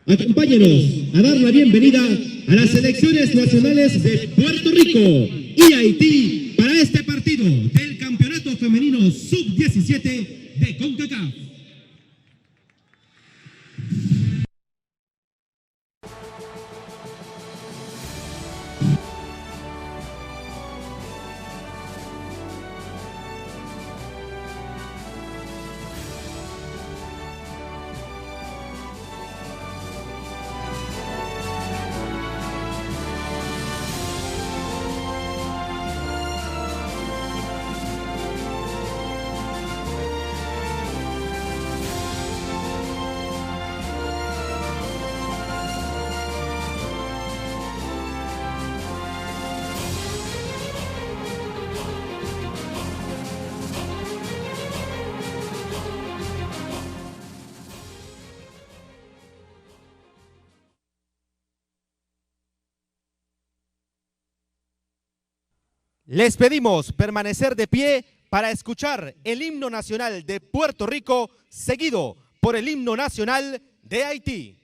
Acompáñenos a dar la bienvenida a las selecciones nacionales de Puerto Rico y Haití para este partido del Campeonato Femenino Sub-17 de Concacaf. Les pedimos permanecer de pie para escuchar el himno nacional de Puerto Rico, seguido por el himno nacional de Haití.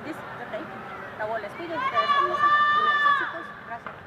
This, okay. partido y ustedes también muchos éxitos. Gracias.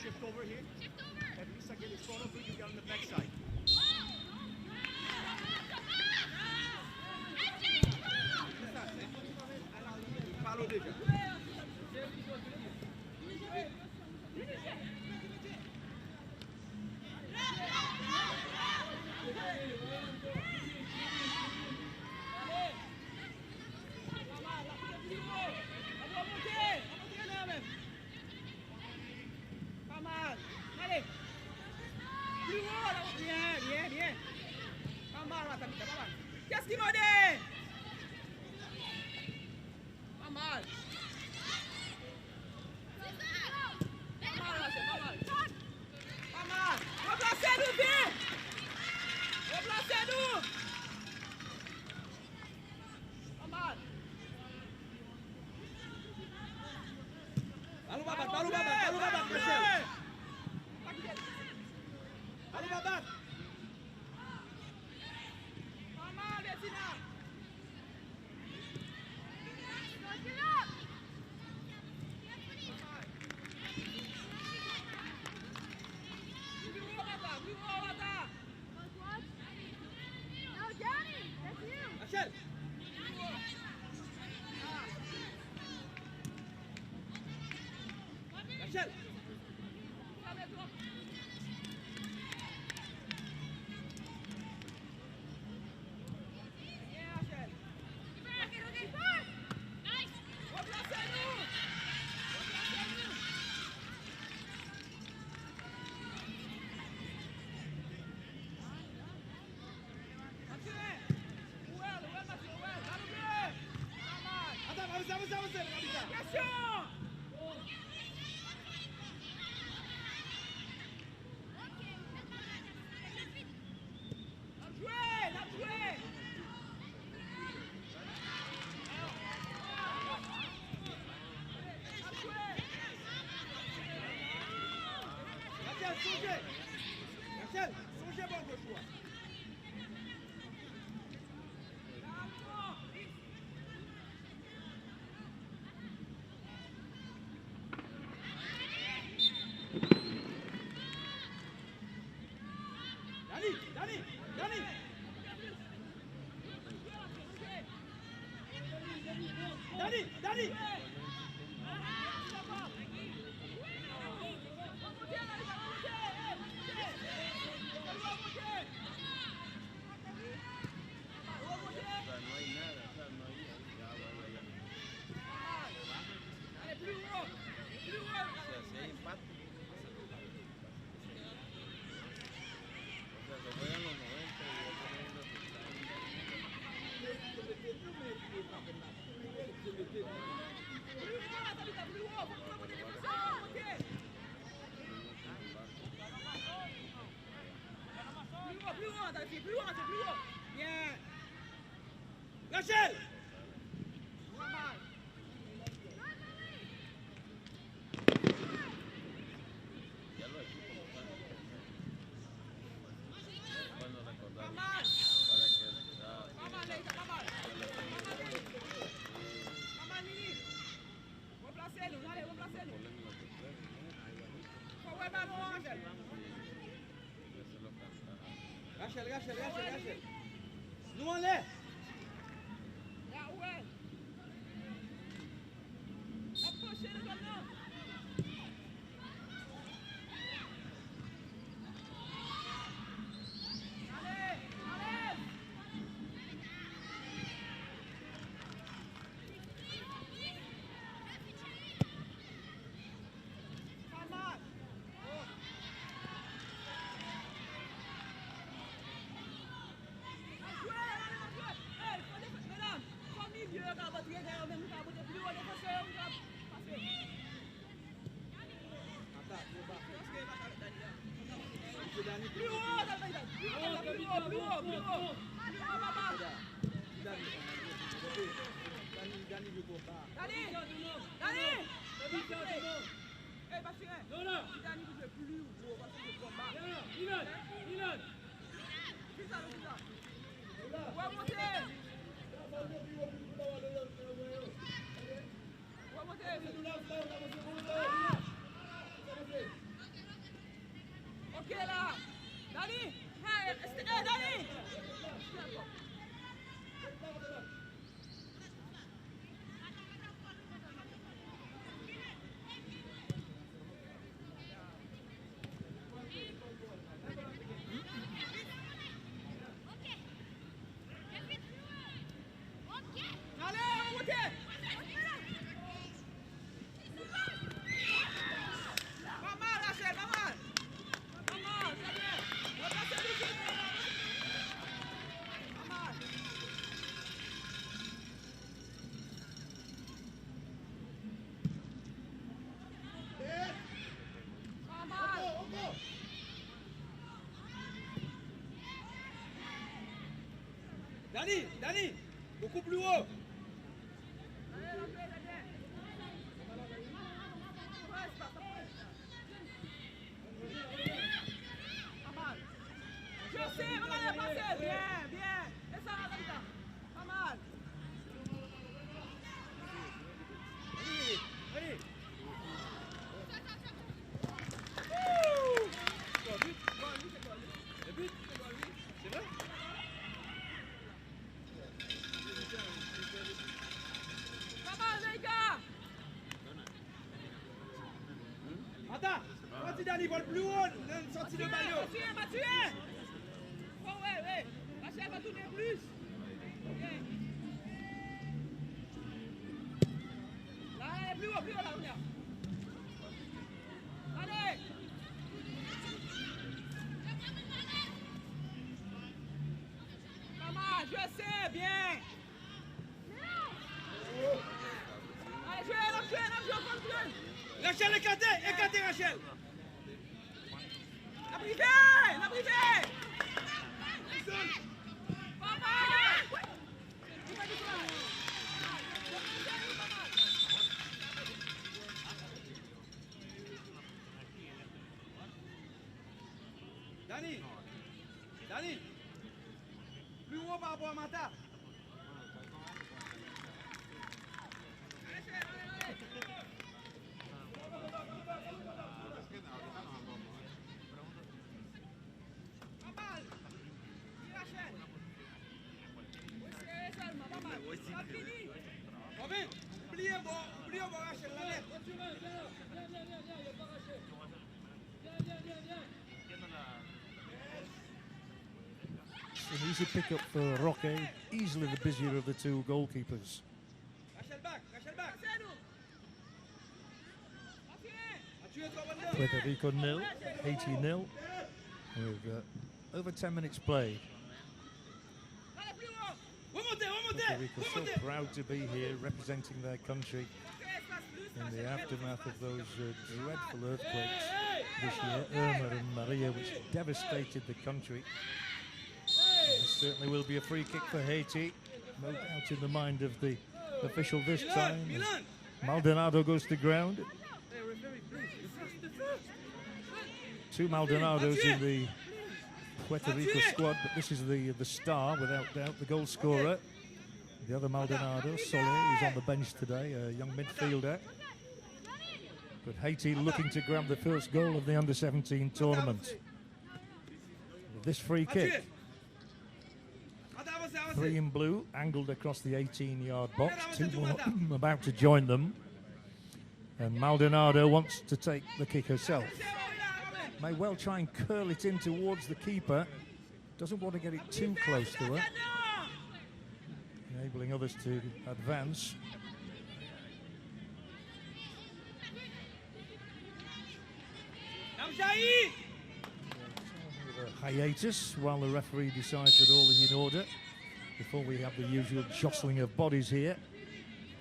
Shift over here. At least I get his phone for you down the backside. Follow Dija. Balu babat, Marcel. Allez, va battre. Pas mal, Bettina. Rachel. Rachel. Rachel, songez bon de choix. Dani. Dani. Plus haut. Bien. Rachel. Rachel. Nous on l'est. Ok là, Dani, Dani. Dani, beaucoup plus haut. Pas mal. plus haut, donne sortie de maillot. Mathieu. Oh ouais. Rachel va tourner plus. Okay. Là, plus haut, là, on y a. Allez. Maman, je sais, bien. Allez, jouez, on contrôle. Rachel, écartez, Rachel. La brigade. Maman. Dani, plus haut par rapport à Mata. Oubliez, Rachel, la lettre. An easy pick-up for Roque, easily the busier of the two goalkeepers. Rachel back. Puerto Rico 0, Haiti 0, with over 10 minutes played. Puerto Rico so proud to be here representing their country in the aftermath of those dreadful earthquakes this year, Irma and Maria, which devastated the country. There certainly will be a free kick for Haiti, no doubt in the mind of the official this time. Maldonado goes to ground. Two Maldonados in the Puerto Rico squad, but this is the star, without doubt, the goal scorer. The other Maldonado, Soler, is on the bench today, a young midfielder. But Haiti looking to grab the first goal of the Under-17 tournament. With this free kick, 3 in blue, angled across the 18-yard box, 2 more about to join them. And Maldonado wants to take the kick herself. May well try and curl it in towards the keeper. Doesn't want to get it too close to her, enabling others to advance. A hiatus while the referee decides that all is in order before we have the usual jostling of bodies here.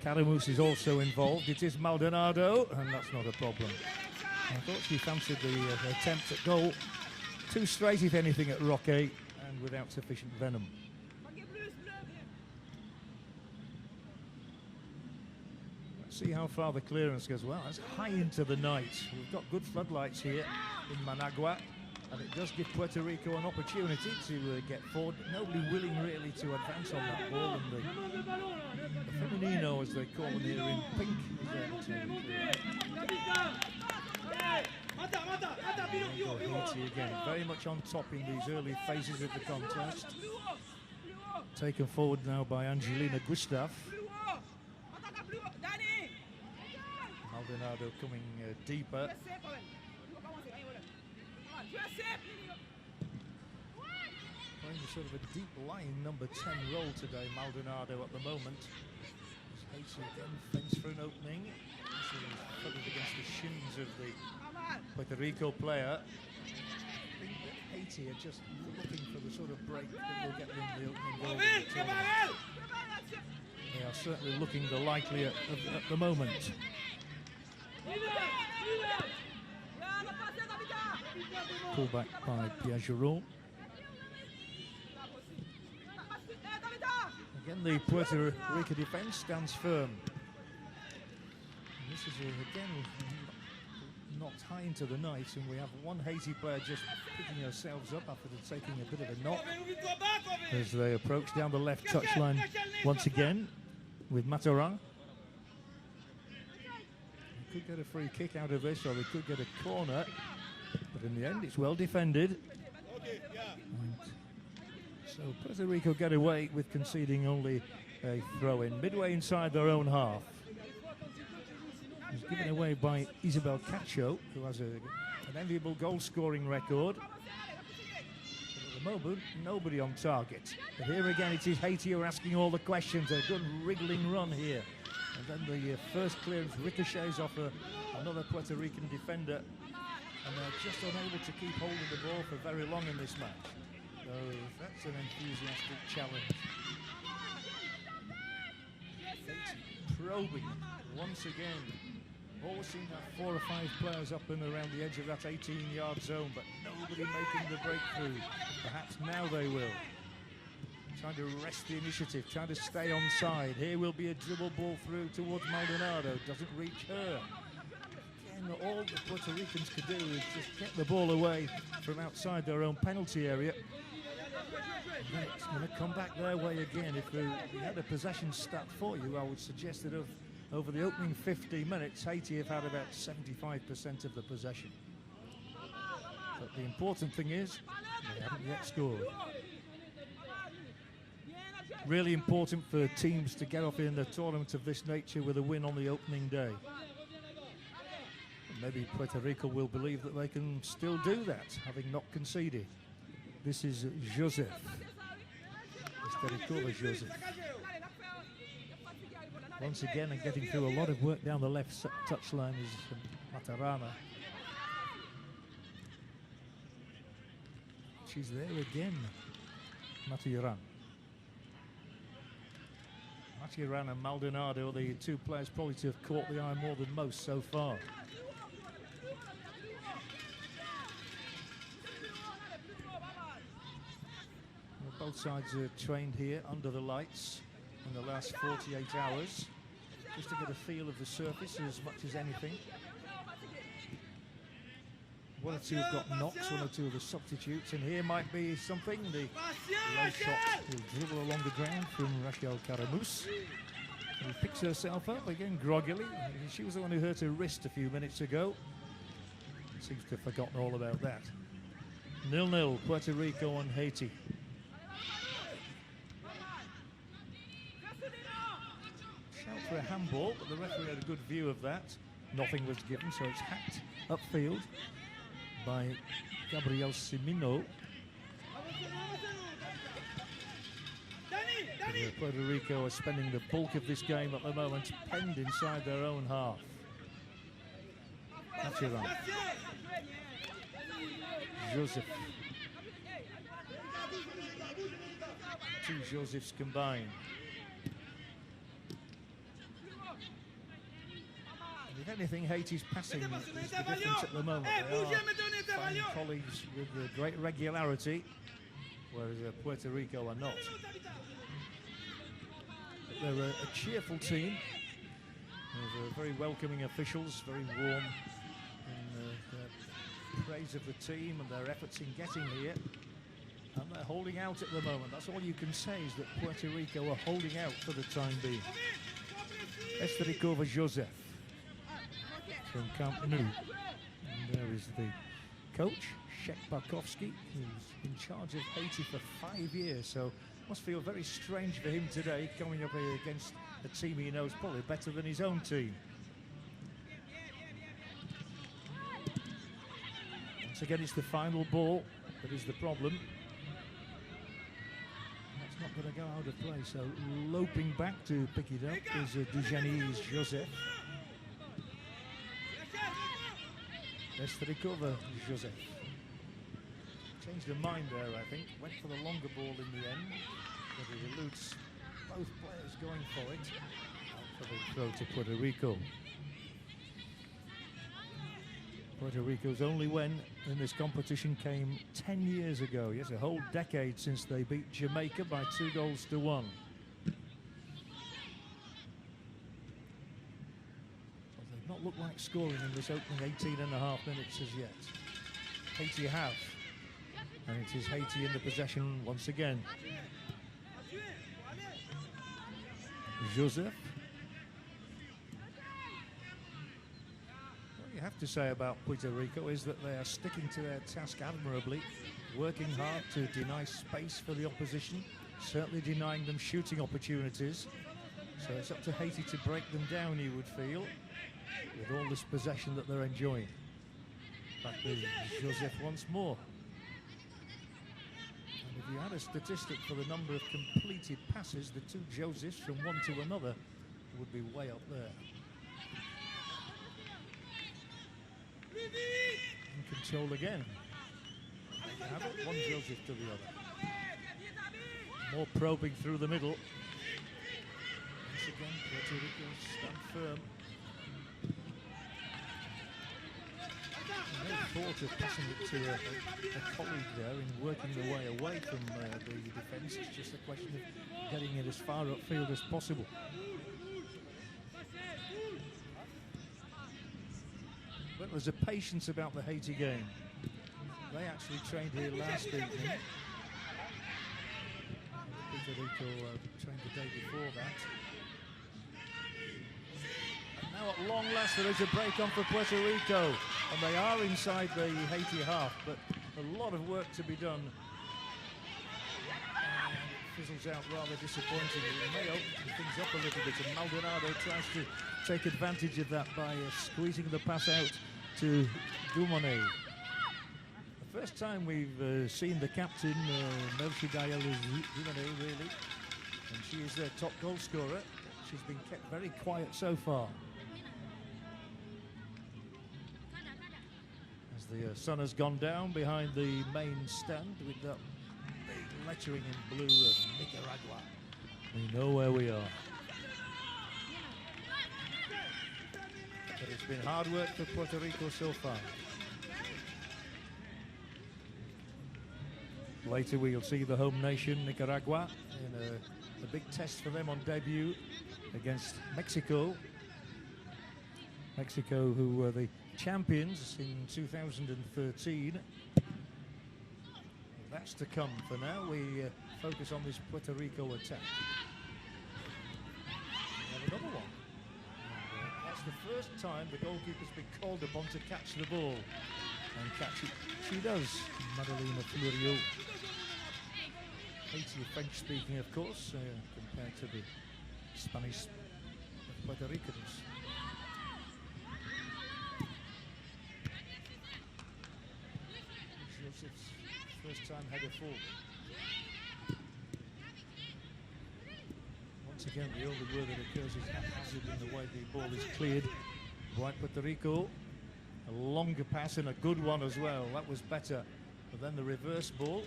Caramus is also involved. It is Maldonado, and that's not a problem. I thought she fancied the attempt at goal. Too straight, if anything, at Roque, and without sufficient venom. Let's see how far the clearance goes. Well, that's high into the night. We've got good floodlights here in Managua, and it does give Puerto Rico an opportunity to get forward. Nobody willing really to advance on that ball, and the Femenino, as they call them here in pink, is there Haiti again, very much on top in these early phases of the contest. Taken forward now by Angelina Gustave. Maldonado coming deeper. Playing sort of a deep line number 10 role today, Maldonado at the moment. As Haiti again fends for an opening. This is covered against the shins of the Puerto Rico player. I think that Haiti are just looking for the sort of break that will get them the opening goal. They are certainly looking the likelier at the moment. Pulled back by Pierre Giroux. Again, the Puerto Rico defense stands firm. And this is again knocked high into the night, and we have one Haiti player just picking herself up after taking a bit of a knock as they approach down the left touchline once again with Mataran. They could get a free kick out of this, or they could get a corner, but in the end it's well defended. And so Puerto Rico get away with conceding only a throw-in midway inside their own half. It was given away by Isabel Cacho, who has a an enviable goal-scoring record. But at the moment, nobody on target. But here again, it is Haiti who are asking all the questions. A good wriggling run here. And then the first clearance ricochets off another Puerto Rican defender. And they're just unable to keep hold of the ball for very long in this match. So that's an enthusiastic challenge. Haiti probing once again. Always seem to have 4 or 5 players up and around the edge of that 18-yard zone, but nobody making the breakthrough. Perhaps now they will. Trying to wrest the initiative, trying to stay onside. Here will be a dribble ball through towards Maldonado. Doesn't reach her. Again, all the Puerto Ricans could do is just get the ball away from outside their own penalty area. And then it's going to come back their way again. If we had a possession stat for you, I would suggest that over the opening 50 minutes, Haiti have had about 75% of the possession. But the important thing is, they haven't yet scored. Really important for teams to get off in a tournament of this nature with a win on the opening day. And maybe Puerto Rico will believe that they can still do that, having not conceded. This is Joseph. Joseph. Once again, and getting through a lot of work down the left touchline is Matarana. She's there again, Maturan. Maturan and Maldonado, the 2 players probably to have caught the eye more than most so far. Well, both sides are trained here under the lights in the last 48 hours, just to get a feel of the surface as much as anything. 1 or 2 have got knocks, 1 or 2 of the substitutes, and here might be something. The low shot will dribble along the ground from Rachel Caramus, who picks herself up again groggily. She was the one who hurt her wrist a few minutes ago. Seems to have forgotten all about that. 0-0, Puerto Rico and Haiti. Shout for a handball, but the referee had a good view of that. Nothing was given, so it's hacked upfield by Gabriel Simino. Puerto Rico are spending the bulk of this game at the moment penned inside their own half. Maturan. Joseph. 2 Josephs combined. If anything, Haiti's passing is the difference at the moment. They are finding colleagues with great regularity, whereas Puerto Rico are not. But they're a cheerful team. They're very welcoming officials, very warm in their praise of the team and their efforts in getting here. And they're holding out at the moment. That's all you can say, is that Puerto Rico are holding out for the time being. Esterikova Joseph from Camp Nou. And there is the coach, Shek Barkowski, who's in charge of Haiti for 5 years, so must feel very strange for him today, coming up here against a team he knows probably better than his own team. Once again, it's the final ball that is the problem. That's not going to go out of play, so loping back to pick it up is Dujanis Joseph. Esterikova Joseph. Changed her mind there, I think. Went for the longer ball in the end, but it eludes both players going for it. Out for the throw to Puerto Rico. Puerto Rico's only win in this competition came 10 years ago. Yes, a whole decade since they beat Jamaica by 2-1. Not look like scoring in this opening 18.5 minutes as yet. Haiti have, and it is Haiti in the possession once again. Joseph. What you have to say about Puerto Rico is that they are sticking to their task admirably, working hard to deny space for the opposition, certainly denying them shooting opportunities. So it's up to Haiti to break them down, you would feel, with all this possession that they're enjoying. Back with Joseph once more. And if you had a statistic for the number of completed passes, the two Josephs from one to another would be way up there. In control again. You have it, one Joseph to the other. More probing through the middle. Once again, Puerto Rico stand firm. No thought of passing it to a colleague there in working the way away from the defence. It's just a question of getting it as far upfield as possible. But there's a patience about the Haiti game. They actually trained here last evening. Puerto Rico trained the day before that. And now at long last there is a break on for Puerto Rico. And they are inside the Haiti half, but a lot of work to be done. And it fizzles out rather disappointingly. It may open things up a little bit, and Maldonado tries to take advantage of that by squeezing the pass out to Dumonet. The first time we've seen the captain, Melchidayel Dumonet, really. And she is their top goal scorer. She's been kept very quiet so far. As the sun has gone down behind the main stand with that big lettering in blue of Nicaragua. We know where we are. But it's been hard work for Puerto Rico so far. Later we'll see the home nation, Nicaragua, in a big test for them on debut against Mexico. Mexico, who were the champions in 2013. That's to come. For now, we focus on this Puerto Rico attack. We have another one. And, that's the first time the goalkeeper's been called upon to catch the ball. And catch it, she does, Madalena Florio. Haiti, French-speaking, of course, compared to the Spanish Puerto Ricans. Joseph's first-time header forward. Once again, the only word that occurs is haphazard in the way the ball is cleared. Right, Puerto Rico, a longer pass and a good one as well. That was better. But then the reverse ball.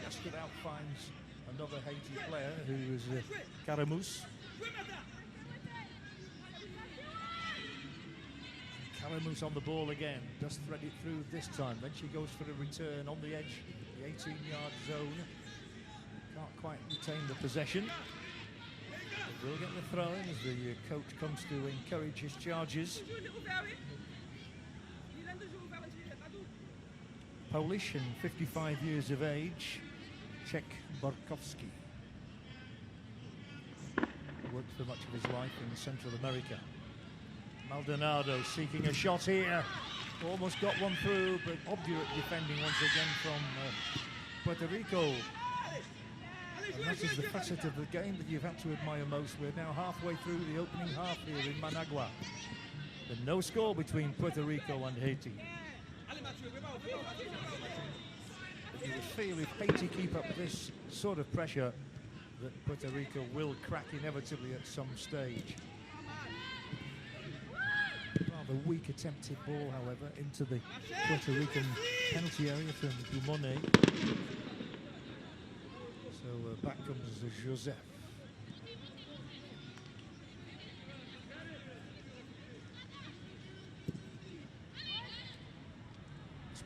Just about finds another Haiti player who is Caramus. Caramus on the ball again, does thread it through this time. Then she goes for a return on the edge, the 18-yard zone. Can't quite retain the possession. But will get the throw in as the coach comes to encourage his charges. Polish and 55 years of age, Czech Borkowski. Worked for much of his life in Central America. Maldonado seeking a shot here. Almost got one through, but obdurate defending once again from Puerto Rico. And that is the facet of the game that you've had to admire most. We're now halfway through the opening half here in Managua. But no score between Puerto Rico and Haiti. You would feel if Haiti keep up this sort of pressure that Puerto Rico will crack inevitably at some stage. Rather weak attempted ball, however, into the Puerto Rican penalty area from Dumonet. So back comes Joseph.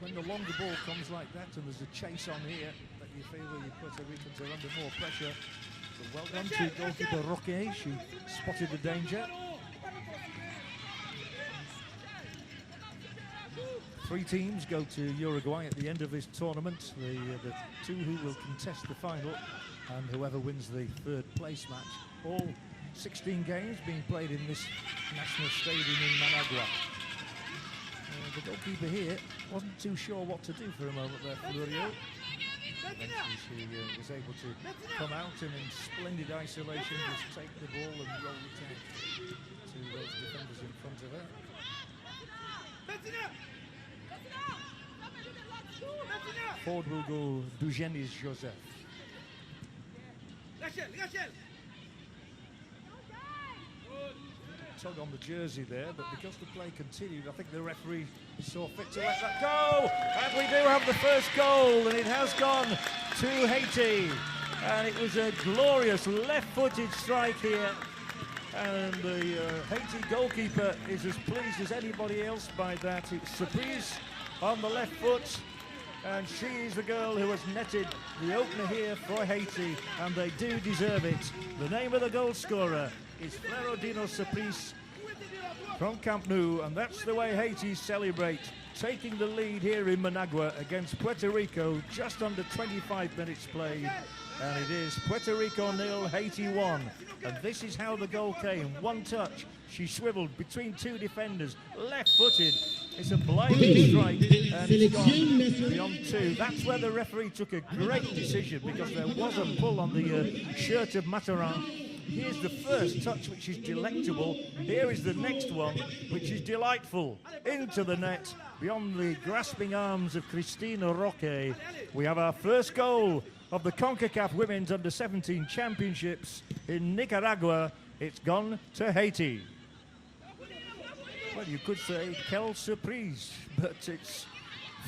When the longer ball comes like that and there's a chase on here, that you feel the Puerto Ricans are under more pressure. But well done to goalkeeper Roque, she spotted the danger. 3 teams go to Uruguay at the end of this tournament. The 2 who will contest the final and whoever wins the 3rd place match. All 16 games being played in this national stadium in Managua. The goalkeeper here wasn't too sure what to do for a moment there, Florio. Eventually she was able to come out and in splendid isolation just take the ball and roll it out to those defenders in front of her. Forward will go Dugenis Joseph. Rachel. Tug on the jersey there, but because the play continued, I think the referee saw fit to let that go. And we do have the first goal, and it has gone to Haiti. And it was a glorious left-footed strike here. And the Haiti goalkeeper is as pleased as anybody else by that. It's Surprise on the left foot. And she is the girl who has netted the opener here for Haiti, and they do deserve it. The name of the goal scorer is Florentino Surprise from Camp Nou, and that's the way Haiti celebrate, taking the lead here in Managua against Puerto Rico, just under 25 minutes played. And it is Puerto Rico 0, Haiti 1. And this is how the goal came. One touch, she swiveled between two defenders, left-footed. It's a blinding strike, and it's gone beyond two. That's where the referee took a great decision, because there was a pull on the shirt of Mataran. Here's the first touch, which is delectable. Here is the next one, which is delightful. Into the net, beyond the grasping arms of Cristina Roque. We have our first goal of the Concacaf Women's Under-17 Championships in Nicaragua. It's gone to Haiti. Well, you could say quelle surprise, but it's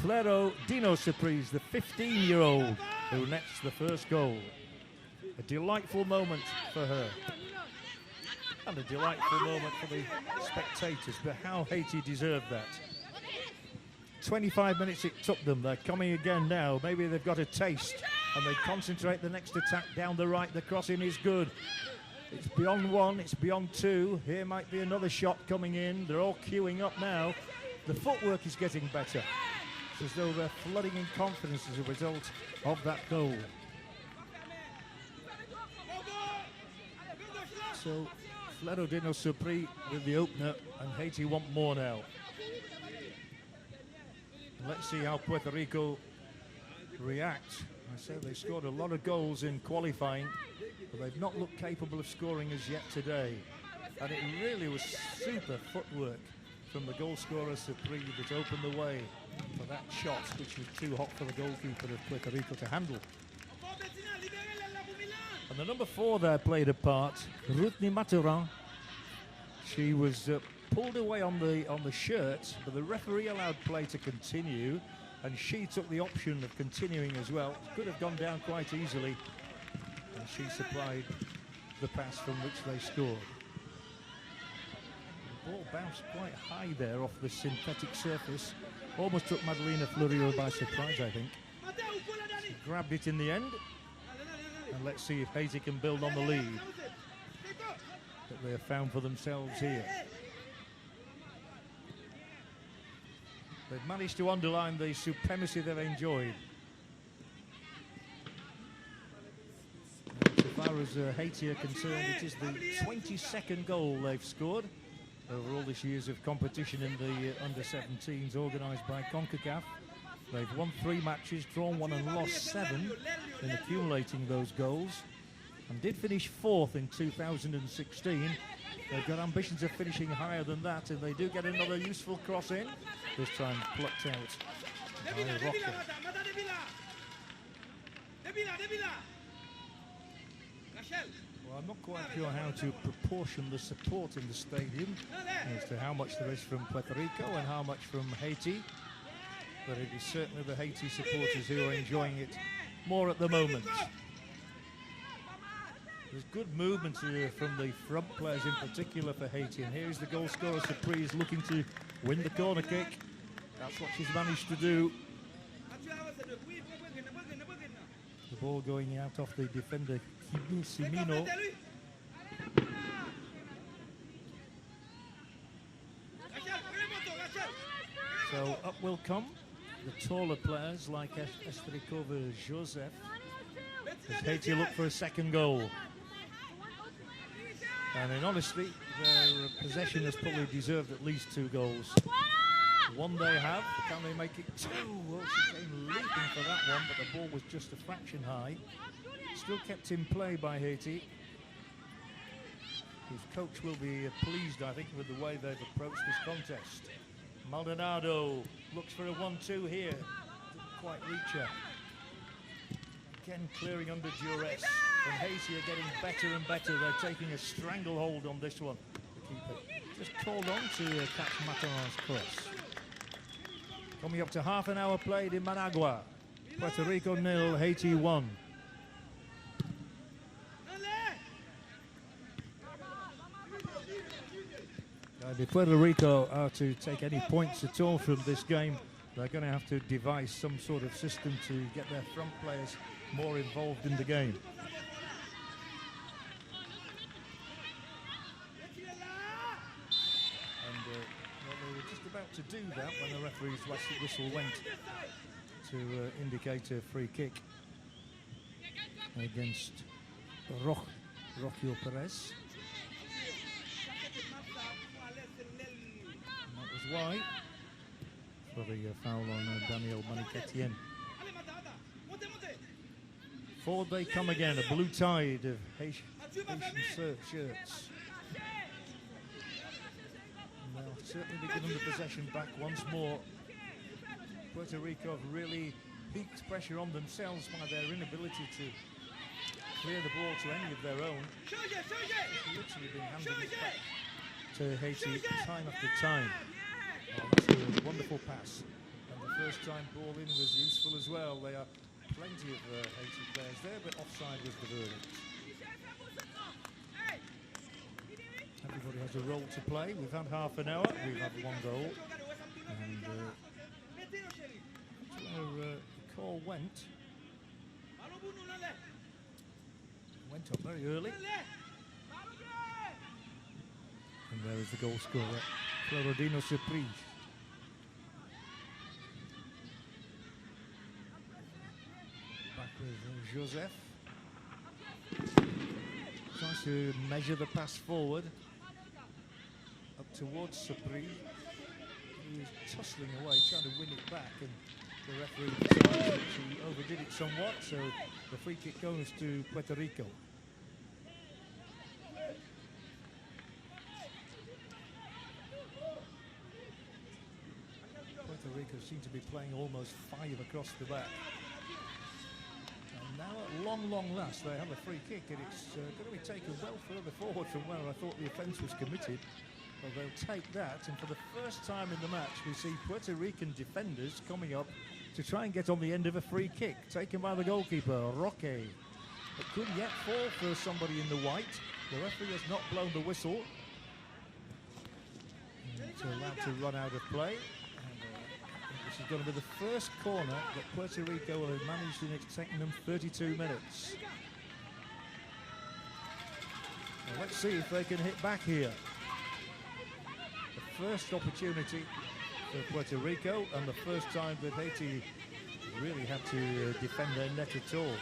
Florentino Surprise, the 15-year-old, who nets the first goal. A delightful moment for her. And a delightful moment for the spectators, but how Haiti deserved that. 25 minutes it took them. They're coming again now. Maybe they've got a taste, and they concentrate the next attack down the right. The crossing is good. It's beyond one, it's beyond two. Here might be another shot coming in. They're all queuing up now. The footwork is getting better. It's as though they're flooding in confidence as a result of that goal. So, Florentino Surprise with the opener, and Haiti want more now. Let's see how Puerto Rico react. I said they scored a lot of goals in qualifying, but they've not looked capable of scoring as yet today. And it really was super footwork from the goal scorer Surprise that opened the way for that shot, which was too hot for the goalkeeper of Puerto Rico to handle. And the number 4 there played a part, Rutni Maturin. She was pulled away on the shirt, but the referee allowed play to continue, and she took the option of continuing as well. Could have gone down quite easily, and she supplied the pass from which they scored. The ball bounced quite high there off the synthetic surface. Almost took Madalena Florio by surprise, I think. She grabbed it in the end, and let's see if Haiti can build on the lead that they have found for themselves here. They've managed to underline the supremacy they've enjoyed. And as far as Haiti are concerned, it is the 22nd goal they've scored over all these years of competition in the Under-17s organised by Concacaf. They've won 3 matches, drawn 1 and lost 7 in accumulating those goals, and did finish 4th in 2016. They've got ambitions of finishing higher than that, and they do get another useful cross in, this time plucked out by Roque. Well, I'm not quite sure how to proportion the support in the stadium as to how much there is from Puerto Rico and how much from Haiti, but it is certainly the Haiti supporters who are enjoying it more at the moment. There's good movement here from the front players in particular for Haiti, and here's the goal scorer Surprise looking to win the corner kick. That's what she's managed to do. The ball going out off the defender Simino. So up will come the taller players like Estrikova Joseph as Haiti look for a second goal. And in honesty, their possession has probably deserved at least 2 goals. One they have, can they make it 2? Well, she came leaping for that one, but the ball was just a fraction high. Still kept in play by Haiti, whose coach will be pleased, I think, with the way they've approached this contest. Maldonado looks for a 1-2 here. Didn't quite reach her. Again, clearing under duress. And Haiti are getting better and better. They're taking a stranglehold on this one. The keeper just called on to catch Mataran's cross. Coming up to half an hour played in Managua. Puerto Rico 0, Haiti 1. If Puerto Rico are to take any points at all from this game, they're going to have to devise some sort of system to get their front players more involved in the game. And well, they were just about to do that when the referee's whistle went to indicate a free kick against Rocio Perez. And that was why for the foul on Daniel Maniquetien. Forward they come again, a blue tide of Haitian shirts. And they'll certainly be given the possession back once more. Puerto Rico have really heaped pressure on themselves by their inability to clear the ball to any of their own. It's literally been handing it back to Haiti time after time. Oh, that's a wonderful pass. And the first time ball in was useful as well. They are plenty of Haiti players there, but offside was the verdict. Everybody has a role to play. We've had half an hour. We've had one goal. And that's where the call went up very early. And there is the goal scorer, Florodino Surprise. Back with Joseph. Tries to measure the pass forward. Up towards Surprise. He was tussling away, trying to win it back. And the referee decided that he overdid it somewhat. So the free kick goes to Puerto Rico. Puerto Rico seem to be playing almost 5 across the back. And now at long last they have a free kick, and it's going to be taken well further forward from where I thought the offence was committed. Well, they'll take that, and for the first time in the match we see Puerto Rican defenders coming up to try and get on the end of a free kick, taken by the goalkeeper, Roque. It could yet fall for somebody in the white. The referee has not blown the whistle. And it's allowed to run out of play. This is going to be the first corner that Puerto Rico will have managed in. It's taken them 32 minutes. Well, let's see if they can hit back here. The first opportunity for Puerto Rico, and the first time that Haiti really had to defend their net at all.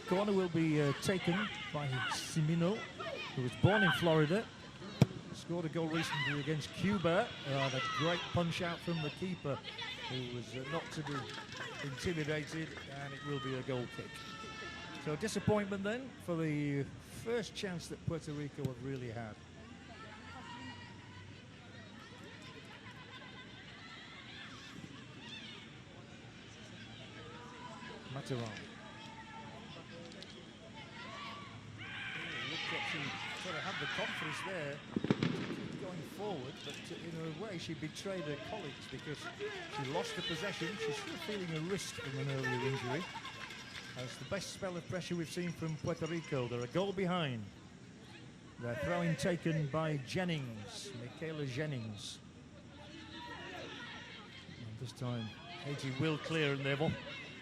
Corner will be taken by Simino, who was born in Florida. Scored a goal recently against Cuba. A great punch out from the keeper, who was not to be intimidated, and it will be a goal kick. So disappointment then for the first chance that Puerto Rico have really had. Mataran. Looked up to sort of have the confidence there going forward, but in a way she betrayed her colleagues because she lost the possession. She's still feeling a wrist from an earlier injury. That's the best spell of pressure we've seen from Puerto Rico. They're a goal behind. They're throwing taken by Jennings, Michaela Jennings. And this time Haiti will clear, and they've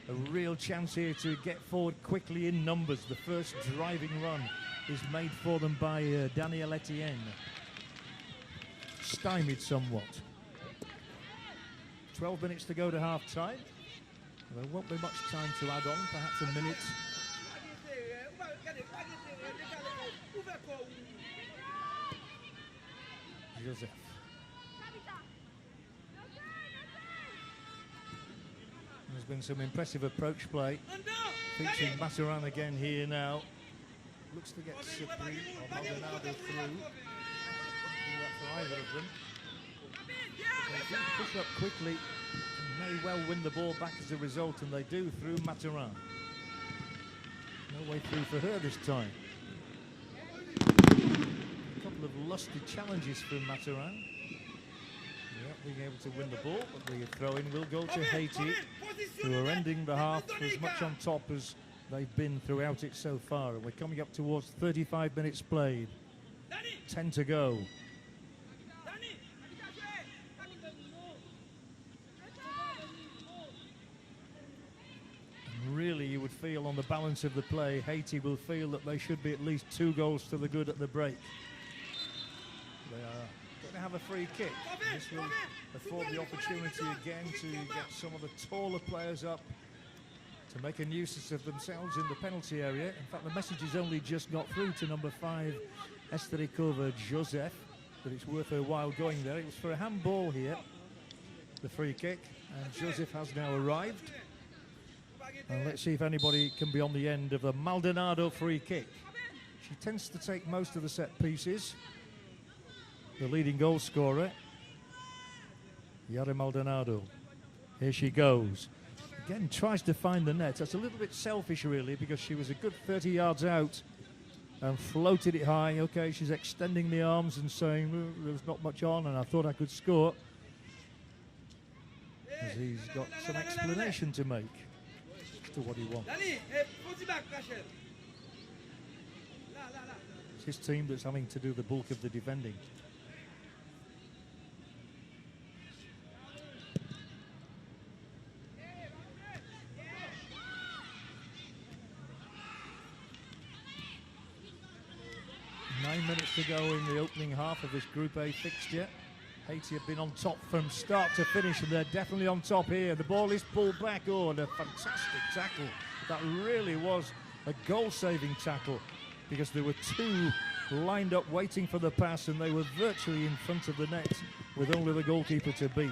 a real chance here to get forward quickly in numbers. The first driving run is made for them by Daniel Etienne. Stymied somewhat. 12 minutes to go to half time. There won't be much time to add on, perhaps a minute. Joseph. There's been some impressive approach play. Featuring Mataran again here now. Looks to get Cypri or Maldonado through. Do that for either of them. They do push up quickly. may well win the ball back as a result, and they do through Mataran. No way through for her this time. A couple of lusty challenges from Mataran. Being able to win the ball, but the throw-in will go to Haiti, who are ending the half as much on top as they've been throughout it so far. And we're coming up towards 35 minutes played. 10 to go. And really, you would feel on the balance of the play, Haiti will feel that they should be at least 2 goals to the good at the break. They are going to have a free kick. This will afford the opportunity again to get some of the taller players up to make a nuisance of themselves in the penalty area. In fact, the message has only just got through to number 5, Esterikova Joseph, that it's worth her while going there. It was for a handball here, the free kick, and Joseph has now arrived. And let's see if anybody can be on the end of the Maldonado free kick. She tends to take most of the set pieces. The leading goal scorer, Yara Maldonado. Here she goes. Again, tries to find the net. That's a little bit selfish, really, because she was a good 30 yards out and floated it high. Okay, she's extending the arms and saying, there's not much on, and I thought I could score. As he's got some explanation to make to what he wants. It's his team that's having to do the bulk of the defending. Minutes to go in the opening half of this Group A fixture. Haiti have been on top from start to finish, and they're definitely on top here. The ball is pulled back. Oh, and a fantastic tackle. That really was a goal-saving tackle, because there were 2 lined up waiting for the pass, and they were virtually in front of the net with only the goalkeeper to beat.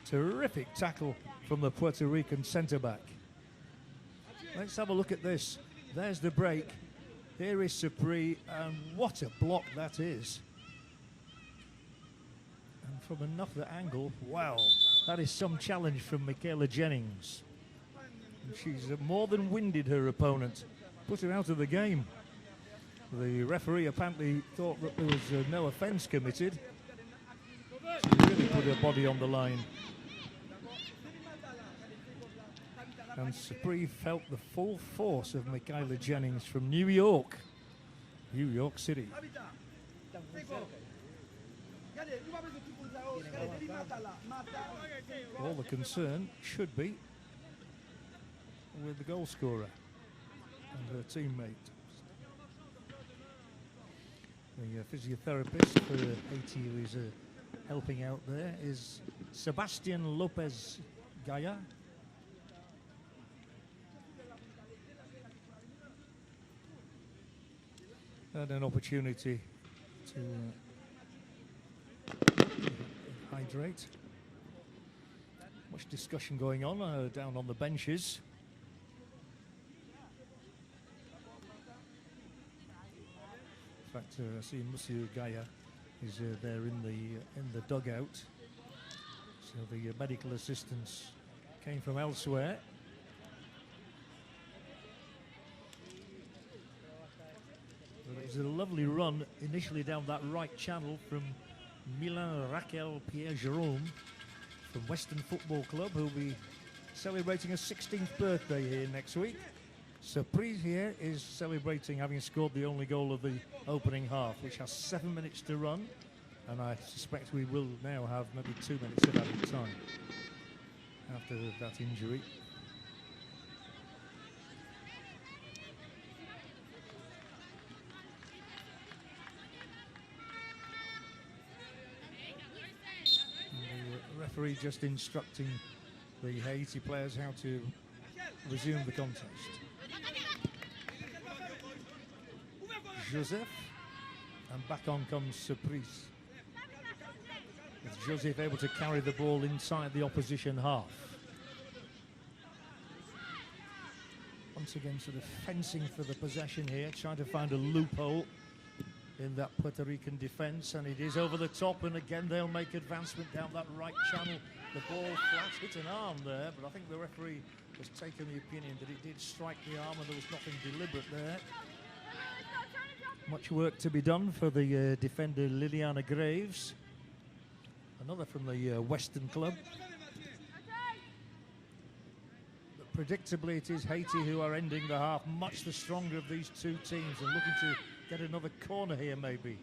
Terrific tackle from the Puerto Rican centre-back. Let's have a look at this. There's the break. Here is Supri, and what a block that is. And from another angle, wow, that is some challenge from Michaela Jennings. And she's more than winded her opponent, put her out of the game. The referee apparently thought that there was no offence committed. She really put her body on the line. And Supri felt the full force of Michaela Jennings from New York City. All the concern should be with the goal scorer and her teammate. The physiotherapist for Haiti who is helping out there is Sebastian Lopez Gaya. Had an opportunity to hydrate. Much discussion going on down on the benches. In fact, I see Monsieur Gaia is there in the dugout. So the medical assistants came from elsewhere. It was a lovely run initially down that right channel from Milan Raquel Pierre-Jerome from Western Football Club, who will be celebrating a 16th birthday here next week. Surprise here is celebrating having scored the only goal of the opening half, which has 7 minutes to run, and I suspect we will now have maybe 2 minutes of added time after that injury. Referee just instructing the Haiti players how to resume the contest. Joseph, and back on comes Surprise. With Joseph able to carry the ball inside the opposition half. Once again sort of fencing for the possession here, trying to find a loophole. in that Puerto Rican defence, and it is over the top, and again they'll make advancement down that right channel. The ball flat hit an arm there, but I think the referee has taken the opinion that it did strike the arm and there was nothing deliberate there. Much work to be done for the defender Liliana Graves, another from the Western club. But predictably it is Haiti who are ending the half, much the stronger of these two teams, and looking to get another corner here maybe.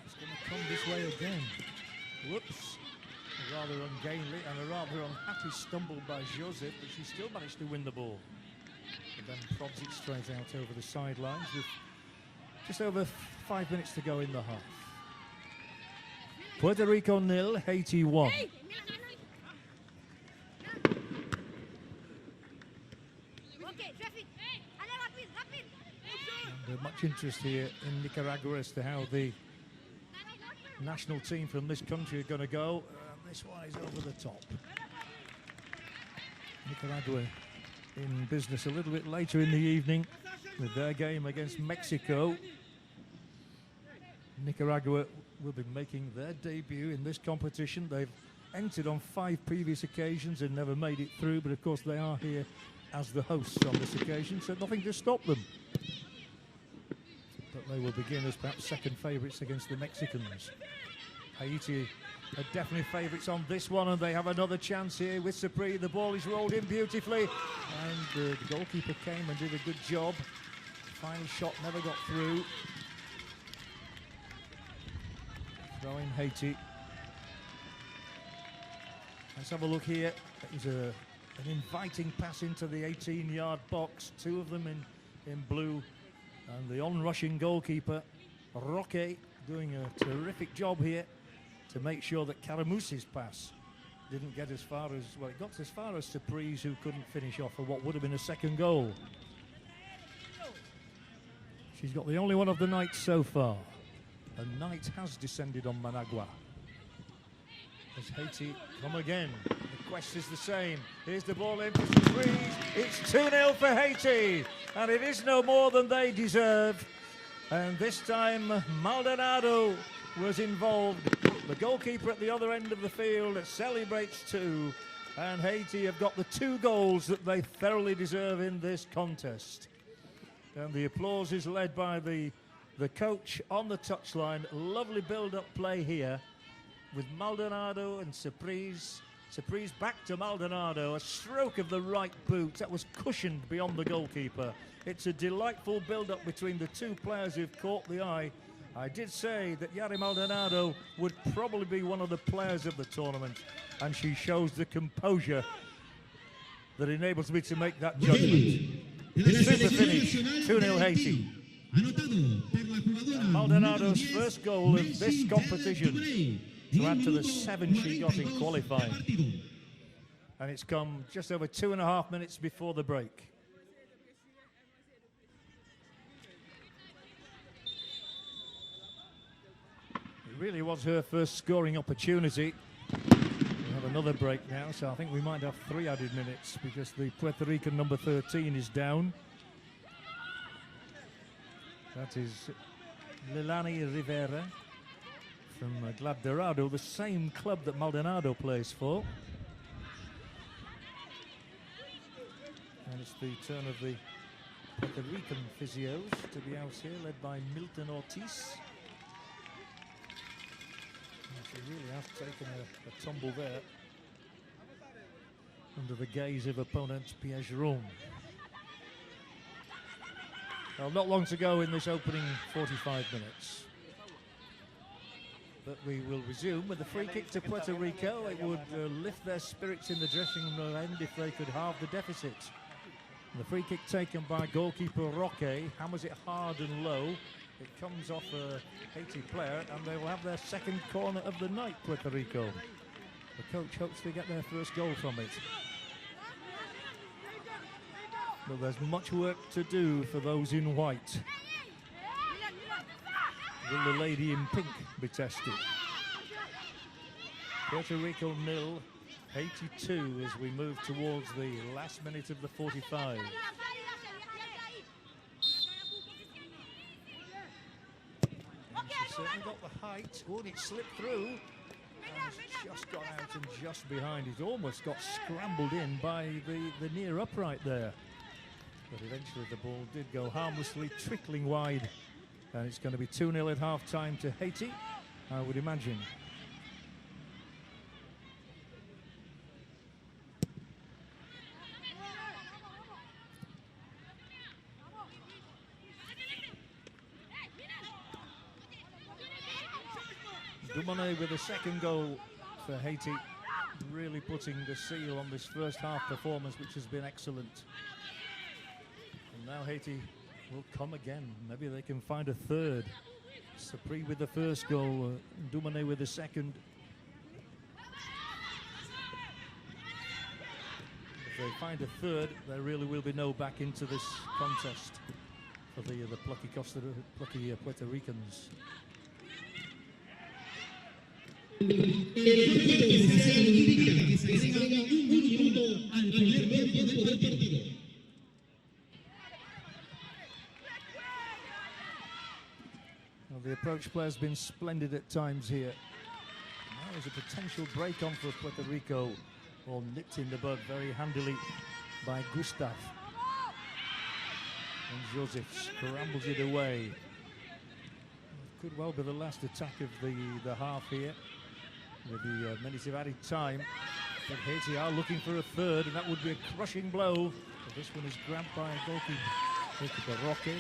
It's going to come this way again. Whoops. A rather ungainly and a rather unhappy stumble by Joseph, but she still managed to win the ball. But then prods it straight out over the sidelines with just over 5 minutes to go in the half. Puerto Rico 0, Haiti 1. And much interest here in Nicaragua as to how the national team from this country are going to go. This one is over the top. Nicaragua in business a little bit later in the evening with their game against Mexico. Nicaragua will be making their debut in this competition. They've entered on 5 previous occasions and never made it through, but of course they are here as the hosts on this occasion, so nothing to stop them. But they will begin as perhaps second favourites against the Mexicans. Haiti are definitely favourites on this one, and they have another chance here with Sapri. The ball is rolled in beautifully, and the goalkeeper came and did a good job. Final shot never got through. Throwing Haiti. Let's have a look here. It was an inviting pass into the 18-yard box. 2 of them in blue, and the on-rushing goalkeeper Roque doing a terrific job here to make sure that Caramusi's pass didn't get as far as, well, it got as far as Surprise, who couldn't finish off for what would have been a second goal. She's got the only one of the night so far. A night has descended on Managua. As Haiti come again, the quest is the same. Here's the ball in for Surprise. It's 2-0 for Haiti, and it is no more than they deserve. And this time Maldonado was involved. The goalkeeper at the other end of the field celebrates too, and Haiti have got the 2 goals that they thoroughly deserve in this contest. And the applause is led by the coach on the touchline. Lovely build-up play here with Maldonado and Surprise. Surprise back to Maldonado, a stroke of the right boot that was cushioned beyond the goalkeeper. It's a delightful build-up between the 2 players who've caught the eye. I did say that Yari Maldonado would probably be one of the players of the tournament, and she shows the composure that enables me to make that judgment. Super finish, 2-0 Haiti. Maldonado's first goal of this competition to add to the 7 she got in qualifying. And it's come just over 2.5 minutes before the break. It really was her first scoring opportunity. We have another break now, so I think we might have 3 added minutes because the Puerto Rican number 13 is down. That is Lilani Rivera from Glad Dorado, the same club that Maldonado plays for. And it's the turn of the Puerto Rican physios to be out here, led by Milton Ortiz. And she really has taken a tumble there under the gaze of opponent Pierre Jerome. Well, not long to go in this opening 45 minutes. But we will resume with a free kick to Puerto Rico. It would lift their spirits in the dressing room end if they could halve the deficit. And the free kick taken by goalkeeper Roque hammers it hard and low. It comes off a Haiti player, and they will have their second corner of the night, Puerto Rico. The coach hopes they get their first goal from it. But there's much work to do for those in white. Will the lady in pink be tested? Puerto Rico 0, Haiti 2 as we move towards the last minute of the 45. certainly got the height. Oh, it slipped through. And it's just got out and just behind. It almost got scrambled in by the near upright there. But eventually the ball did go harmlessly, trickling wide. And it's going to be 2-0 at half-time to Haiti, I would imagine. Dumone with a second goal for Haiti, really putting the seal on this first half performance, which has been excellent. And now Haiti will come again. Maybe they can find a third. Sapri with the first goal, Dumone with the second. If they find a third, there really will be no back into this contest for the plucky Puerto Ricans. Well, the approach play has been splendid at times here. Now there's a potential break on for Puerto Rico, all nipped in the bud very handily by Gustav. And Joseph scrambles it away. Could well be the last attack of the half here, with the minutes of added time. But Haiti are looking for a third, and that would be a crushing blow. But this one is grabbed by goalkeeper Roque.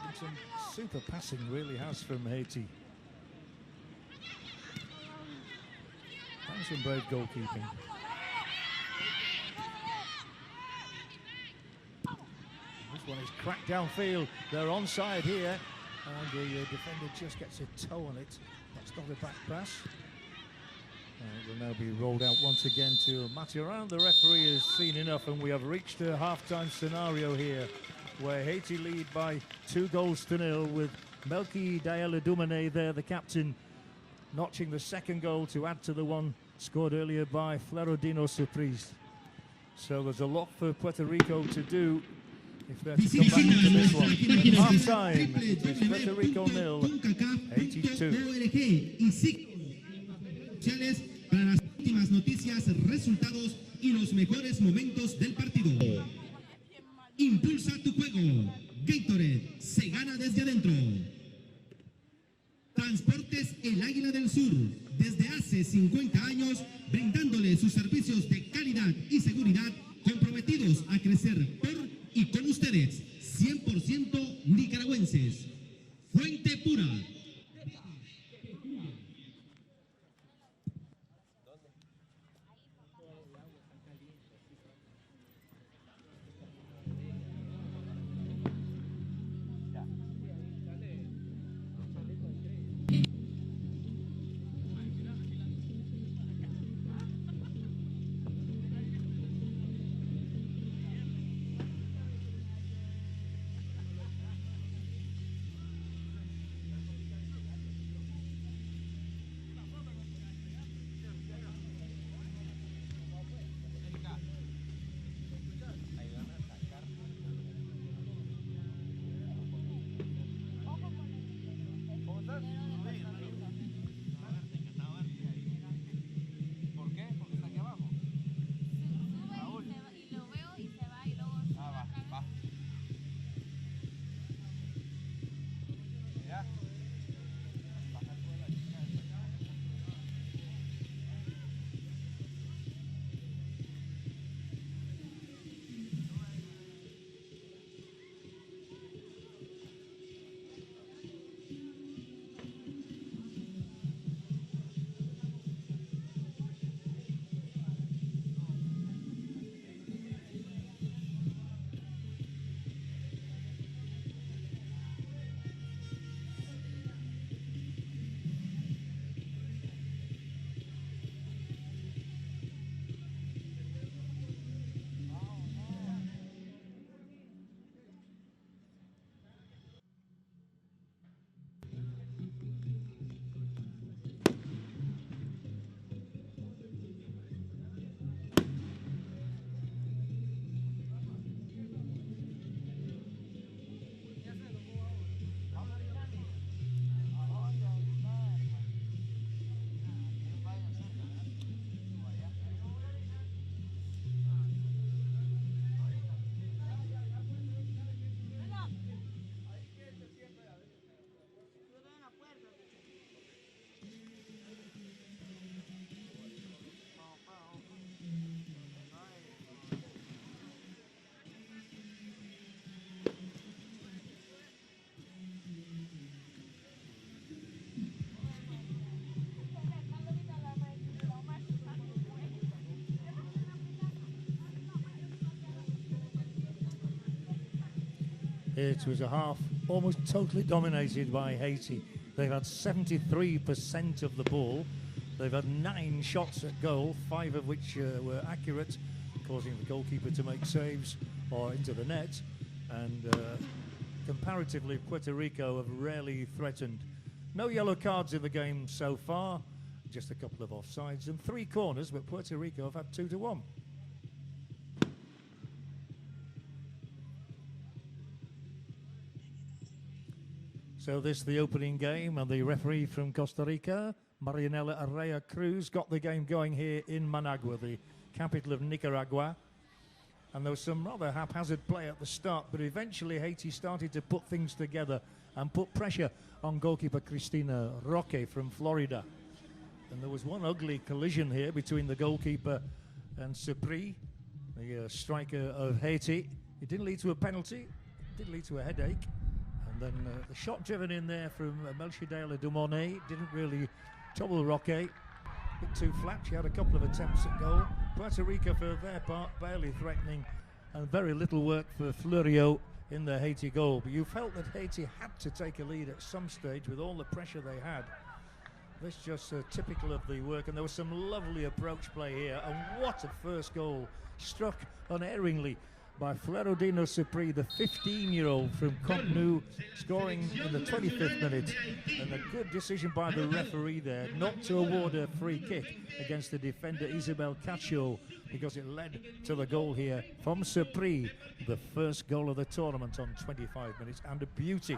There's been some super passing, really has, from Haiti. And some brave goalkeeping. This one is cracked downfield. They're onside here, and the defender just gets a toe on it. That's not a back pass. It will now be rolled out once again to Mathurin. The referee has seen enough, and we have reached a half-time scenario here, where Haiti lead by 2-0 with Melky Daela Dumone there, the captain, notching the second goal to add to the one scored earlier by Florodino Surprise. So there's a lot for Puerto Rico to do if they're to come back into this one. Half time, it's Puerto Rico 0, Haiti 2. Para las últimas noticias, resultados y los mejores momentos del partido. Impulsa tu juego. Gatorade se gana desde adentro. Transportes El Águila del Sur, desde hace 50 años, brindándole sus servicios de calidad y seguridad, comprometidos a crecer por y con ustedes, 100% nicaragüenses. Fuente Pura. It was a half almost totally dominated by Haiti. They've had 73% of the ball. They've had 9 shots at goal, 5 of which were accurate, causing the goalkeeper to make saves or into the net. And comparatively, Puerto Rico have rarely threatened. No yellow cards in the game so far, just a couple of offsides and 3 corners, but Puerto Rico have had 2-1. So this is the opening game, and the referee from Costa Rica, Marianela Arrea Cruz, got the game going here in Managua, the capital of Nicaragua. And there was some rather haphazard play at the start, but eventually Haiti started to put things together and put pressure on goalkeeper Cristina Roque from Florida. And there was one ugly collision here between the goalkeeper and Supri, the striker of Haiti. It didn't lead to a penalty, it did lead to a headache. And then the shot driven in there from Melchidale Dumonet didn't really trouble Roque. A bit too flat. She had a couple of attempts at goal. Puerto Rico, for their part, barely threatening, and very little work for Fleurio in the Haiti goal. But you felt that Haiti had to take a lead at some stage with all the pressure they had. This just typical of the work, and there was some lovely approach play here. And what a first goal, struck unerringly by Florentino Supri, the 15-year-old from Cotonou, scoring in the 25th minute. And a good decision by the referee there not to award a free kick against the defender Isabel Cacho, because it led to the goal here from Supri, the first goal of the tournament on 25 minutes, and a beauty.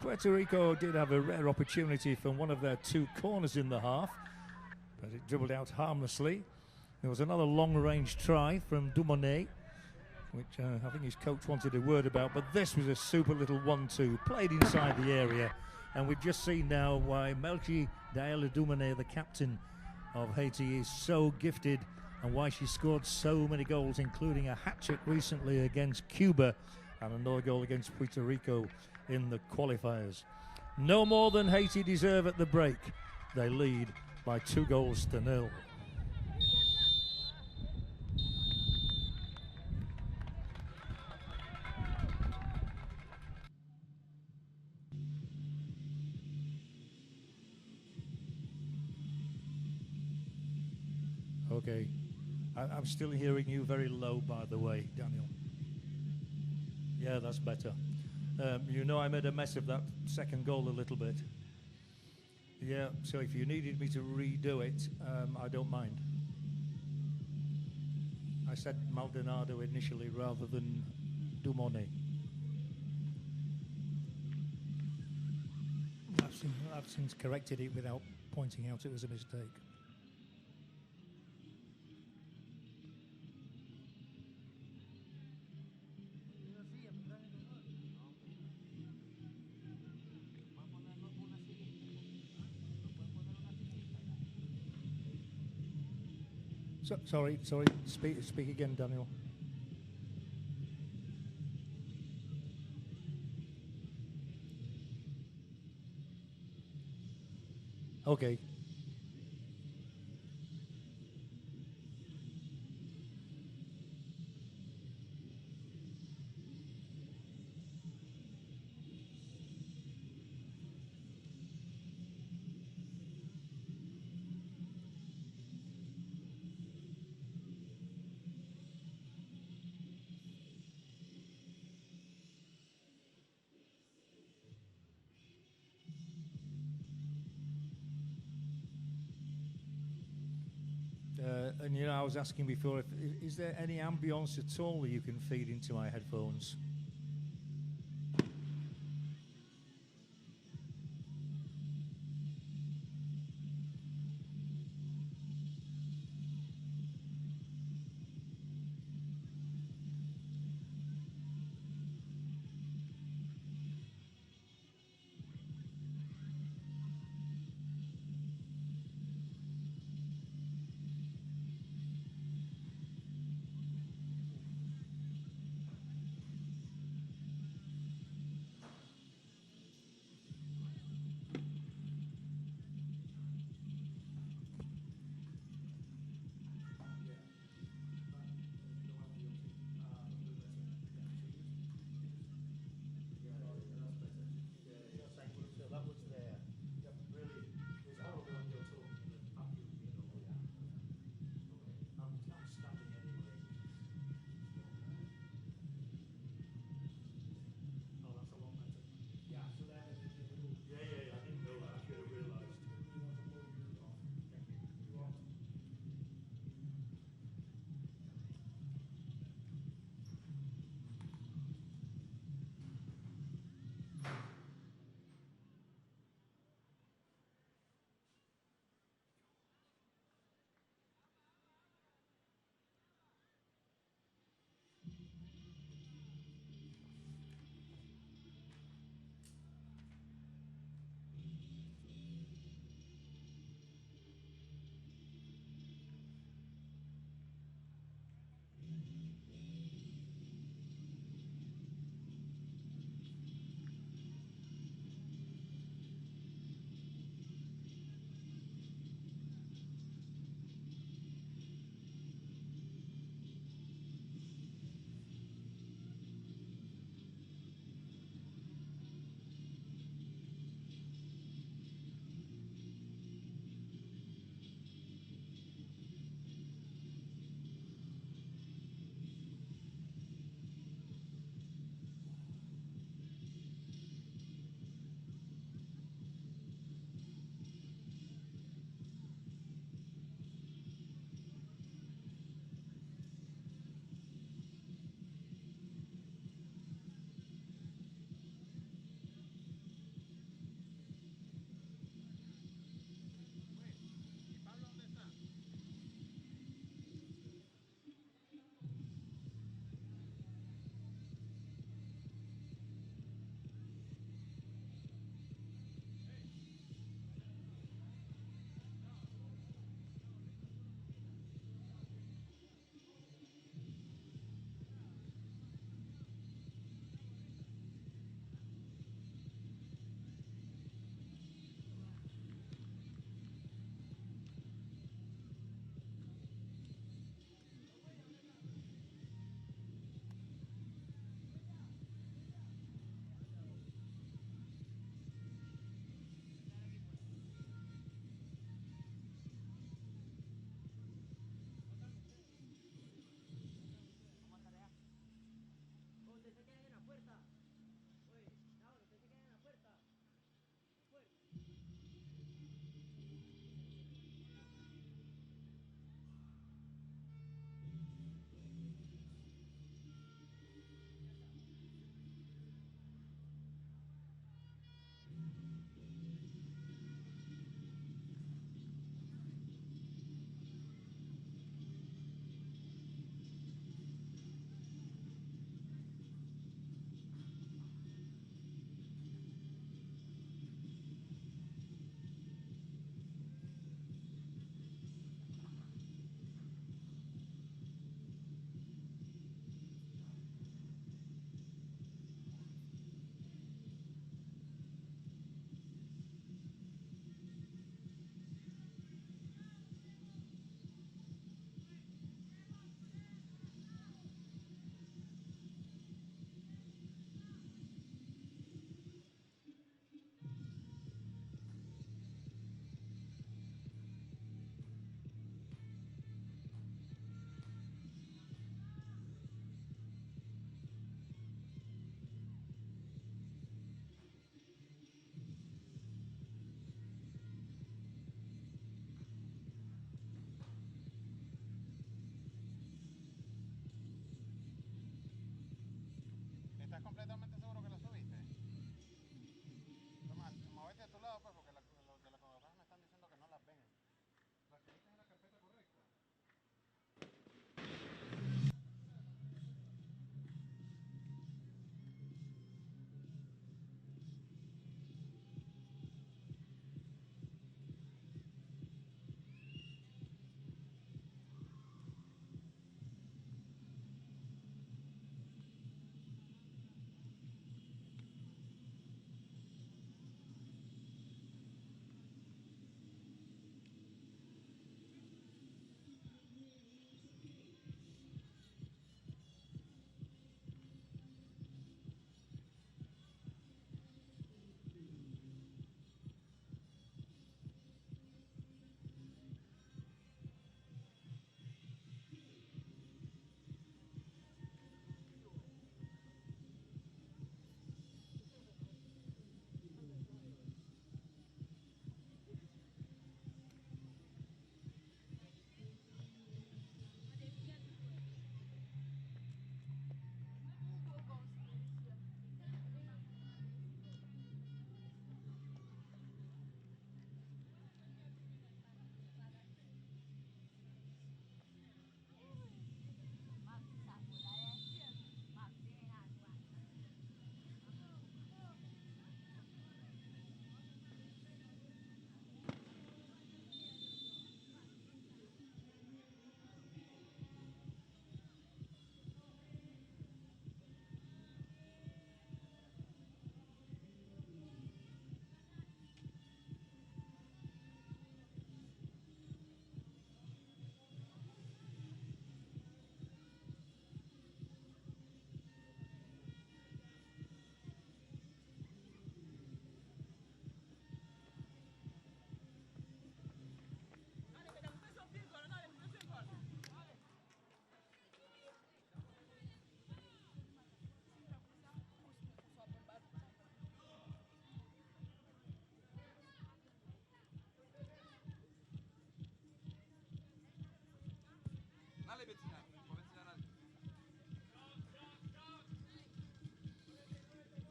Puerto Rico did have a rare opportunity from one of their 2 corners in the half, but it dribbled out harmlessly. There was another long-range try from Dumonet, which I think his coach wanted a word about, but this was a super little 1-2, played inside the area. And we've just seen now why Melchi Daela Dumonet, the captain of Haiti, is so gifted, and why she scored so many goals, including a hat-trick recently against Cuba and another goal against Puerto Rico in the qualifiers. No more than Haiti deserve at the break. They lead by 2-0. Okay, I'm still hearing you very low, by the way, Daniel. Yeah, that's better. You know, I made a mess of that second goal a little bit. Yeah, so if you needed me to redo it, I don't mind. I said Maldonado initially rather than Dumonet. I've since corrected it without pointing out it was a mistake. Sorry. Speak again, Daniel. Okay. And you know, I was asking before, is there any ambience at all that you can feed into my headphones?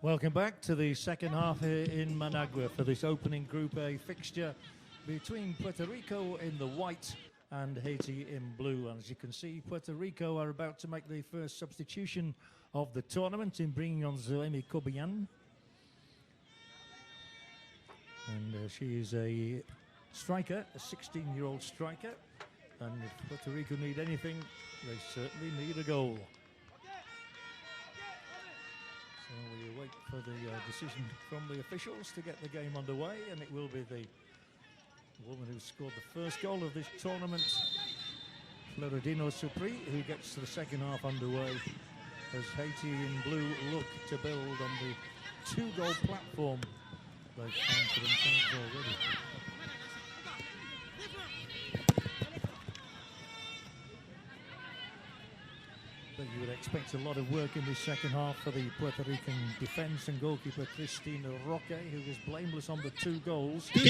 Welcome back to the second half here in Managua for this opening Group A fixture between Puerto Rico in the white and Haiti in blue. And as you can see, Puerto Rico are about to make the first substitution of the tournament in bringing on Zoemi Kobian. And she is a striker, a 16-year-old striker. And if Puerto Rico need anything, they certainly need a goal. So we wait for the decision from the officials to get the game underway, and it will be the woman who scored the first goal of this tournament, Floridino Supri, who gets the second half underway as Haiti in blue look to build on the 2-goal platform they've found for themselves already. But you would expect a lot of work in this second half for the Puerto Rican defense and goalkeeper Cristina Roque, who was blameless on the 2 goals. The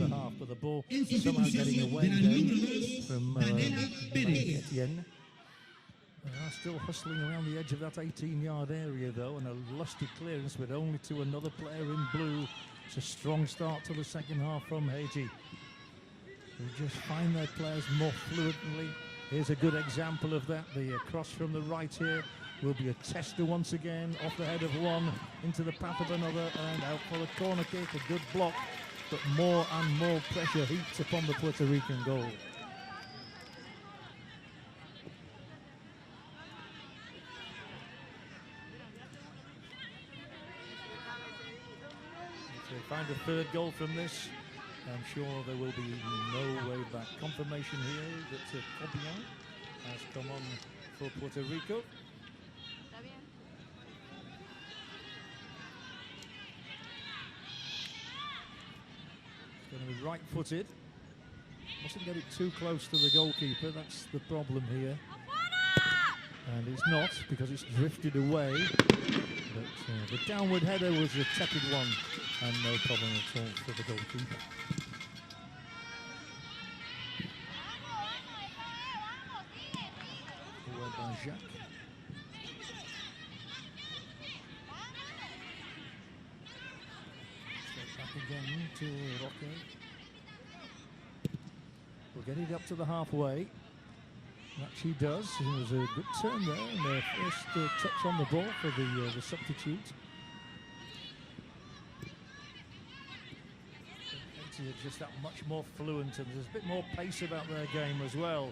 half, but the ball somehow getting away from Etienne. They are still hustling around the edge of that 18-yard area, though, and a lusty clearance, but only to another player in blue. It's a strong start to the second half from Haiti. They just find their players more fluently. Here's a good example of that. The cross from the right here will be a tester once again, off the head of one, into the path of another, and out for the corner kick. A good block, but more and more pressure heaps upon the Puerto Rican goal. If they find a third goal from this, I'm sure there will be no way back. Confirmation here that Kobian has come on for Puerto Rico. It's going to be right-footed. Mustn't get it too close to the goalkeeper. That's the problem here. And it's not, because it's drifted away. But the downward header was a tepid one, and no problem at all for the goalkeeper. Forward by Jacques. Straight back again to Roque. We'll get it up to the halfway. That she does. It was a good turn there, and their first touch on the ball for the substitute. Haiti are just that much more fluent, and there's a bit more pace about their game as well,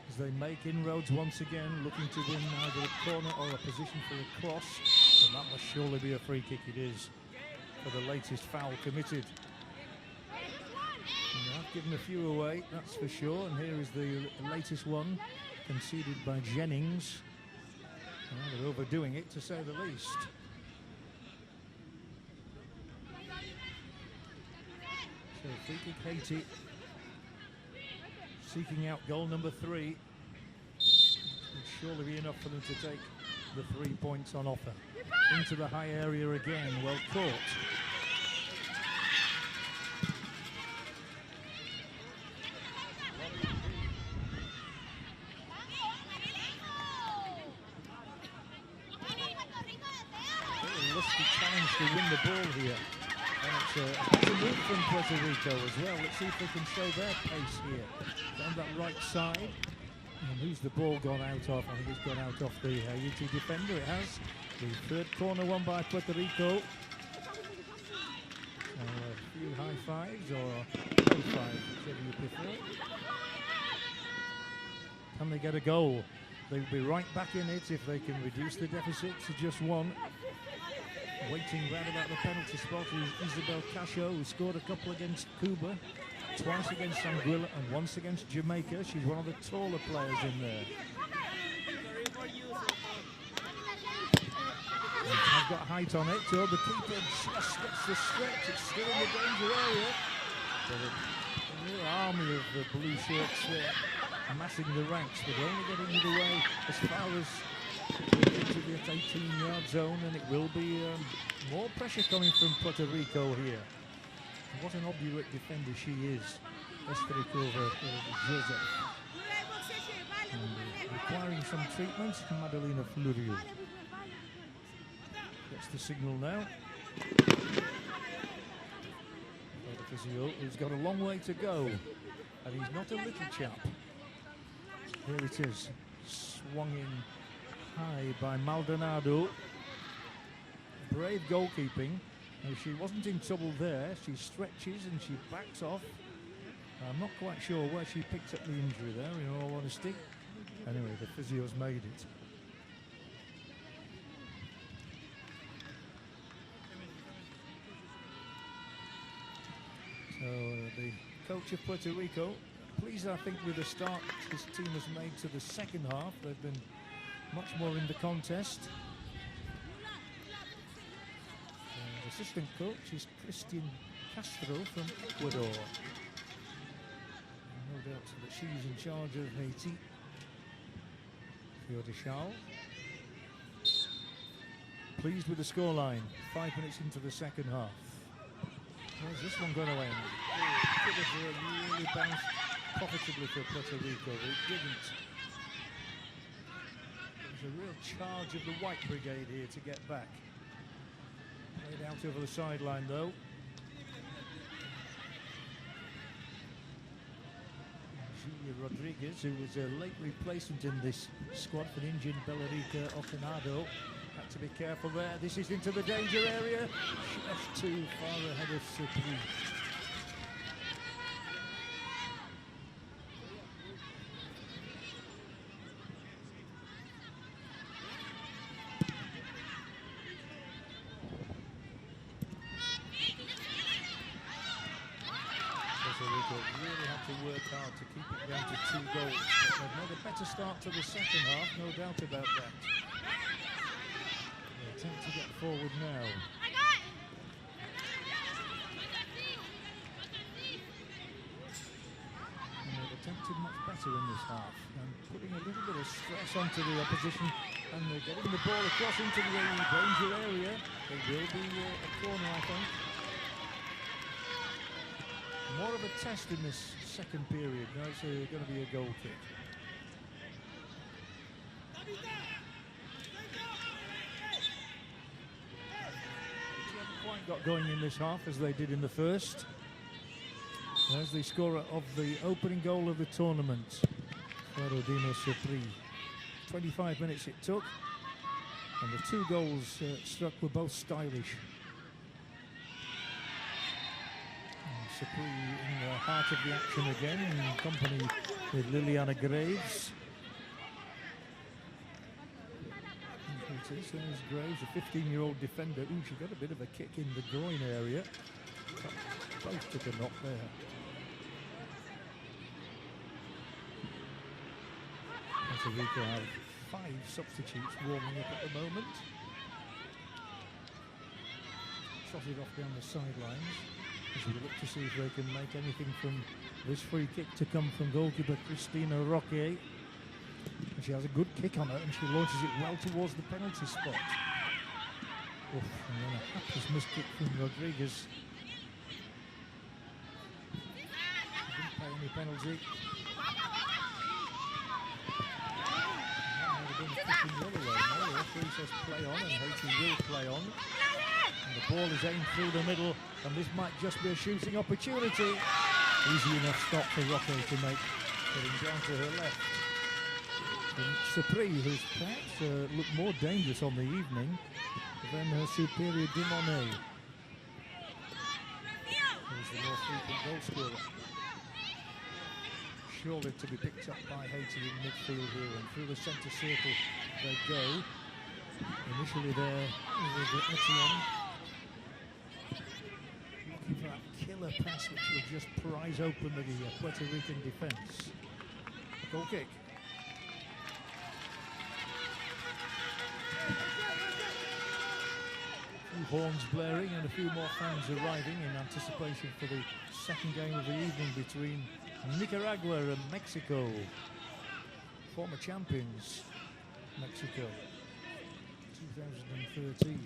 as they make inroads once again, looking to win either a corner or a position for a cross. And that must surely be a free kick. It is, for the latest foul committed. And I've given a few away, that's for sure. And here is the latest one, conceded by Jennings. Well, they're overdoing it, to say the least. So free kick Haiti, seeking out goal number 3. Will surely be enough for them to take the 3 points on offer. Into the high area again, well caught. Challenge to win the ball here, and it's a move from Puerto Rico as well. Let's see if they can show their pace here. Down that right side, and who's the ball gone out of? I think it's gone out off the Haiti defender. It has. The third corner won by Puerto Rico. A few high fives, or low fives, whichever you prefer. Can they get a goal? They'll be right back in it if they can reduce the deficit to just 1. Waiting round about the penalty spot is Isabel Cascio, who scored a couple against Cuba, twice against Anguilla, and once against Jamaica. She's one of the taller players in there. And I've got height on it, so the keeper just gets the stretch. It's still in the danger area. But a real army of the blue shirts there, amassing the ranks, but only getting it away as far as into the 18-yard zone, and it will be more pressure coming from Puerto Rico here. What an obdurate defender she is, Estricova Joseph. requiring some treatment. Madalena Florio gets the signal now. The physio, who's got a long way to go, and he's not a little chap. Here it is, swung in high by Maldonado. Brave goalkeeping. Now, she wasn't in trouble there. She stretches and she backs off. I'm not quite sure where she picked up the injury there, in all honesty. Anyway, the physio's made it. So the coach of Puerto Rico, pleased I think with the start his team has made to the second half. They've been much more in the contest. And assistant coach is Christian Castro from Ecuador. No doubt that she's in charge of Haiti. Fiona Charles. Pleased with the scoreline. 5 minutes into the second half. Where's this one going to end? Could have really bounced profitably for Puerto Rico, but it didn't. There's a real charge of the White Brigade here to get back. Played out over the sideline though. Julia Rodriguez, who was a late replacement in this squad for the injured Bellarica Ocanado, had to be careful there. This is into the danger area. Just too far ahead of Supri. Really have to work hard to keep it down to 2 goals. But they've made a better start to the second half, no doubt about that. They attempt to get forward now. And they've attempted much better in this half and putting a little bit of stress onto the opposition, and they're getting the ball across into the danger area. It will be a corner, I think. More of a test in this second period. Now it's going to be a goal kick. They haven't quite got going in this half as they did in the first. There's the scorer of the opening goal of the tournament, Rodino Supri. 25 minutes it took, and the 2 goals struck were both stylish. Supri in the heart of the action again, in company with Liliana Graves. There's Graves, a 15-year-old defender. Ooh, she got a bit of a kick in the groin area. Both took a knock there. Puerto Rico have 5 substitutes warming up at the moment. Trotted off down the sidelines as we look to see if they can make anything from this free kick to come from goalkeeper Cristina Roque. And she has a good kick on her and she launches it well towards the penalty spot. Oof, and then a hapless miskick from Rodriguez. Didn't pay any penalty. That might have been a kick in the other way. No, the referee says play on, and Haiti will play on. And the ball is aimed through the middle, and this might just be a shooting opportunity. Easy enough stop for Roque to make, getting down to her left. And Supri, who's perhaps looked more dangerous on the evening than her superior Dimone. There's the more frequent goal scorer. Surely to be picked up by Haiti in midfield here, and through the centre circle they go. Initially there was Etienne. Looking for that killer pass which will just prise open the Puerto Rican defence. Goal kick. A few horns blaring and a few more fans arriving in anticipation for the second game of the evening between Nicaragua and Mexico. Former champions, Mexico, 2013.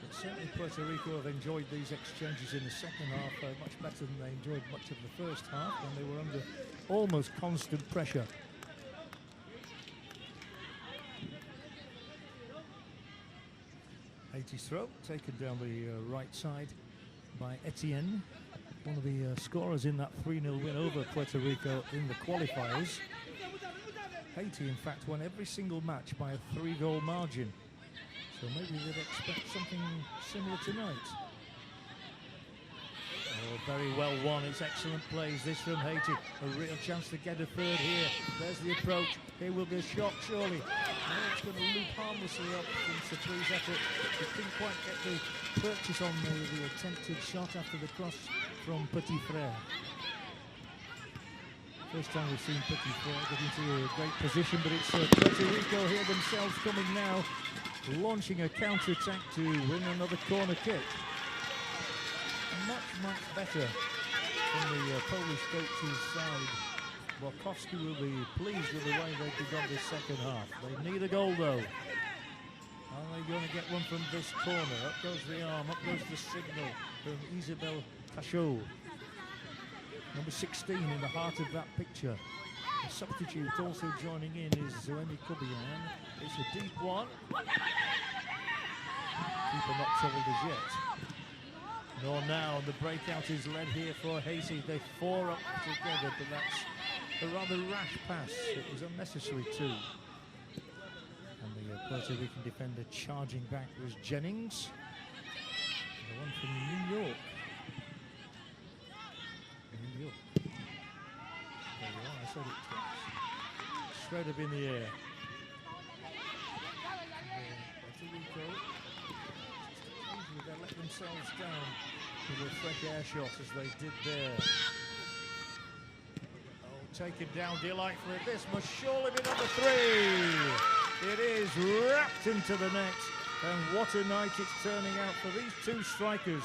But certainly Puerto Rico have enjoyed these exchanges in the second half much better than they enjoyed much of the first half when they were under almost constant pressure. Haiti's throw taken down the right side by Etienne, one of the scorers in that 3-0 win over Puerto Rico in the qualifiers. Haiti, in fact, won every single match by a 3-goal margin. So maybe they'd expect something similar tonight. Oh, very well won. It's excellent plays. This from Haiti. A real chance to get a third here. There's the approach. Here will be a shot, surely. No, it's going to loop harmlessly up from Surprise effort. He couldn't quite get the purchase on the attempted shot after the cross from Petit Frere. First time we've seen Petit Frere get into a great position, but it's Puerto Rico here themselves coming now, launching a counter-attack to win another corner kick. Much better from the Polish coach's side. Borkowski will be pleased with the way they've begun this second half. They need a goal though. Are they going to get one from this corner? Up goes the arm, up goes the signal from Isabel Cachot. Number 16 in the heart of that picture. The substitute also joining in is Zoemi Kubian. It's a deep one. Keeper not troubled as yet. Nor now, the breakout is led here for Haiti. They 4 up together, but that's a rather rash pass. It was unnecessary too. And the Puerto Rican defender charging back was Jennings. The one from New York. New York. There you are, I said it twice. Straight up in the air. Puerto Rico, they let themselves down with a fresh air shot as they did there. Oh, taken down delightfully. This must surely be number 3. It is wrapped into the net. And what a night it's turning out for these two strikers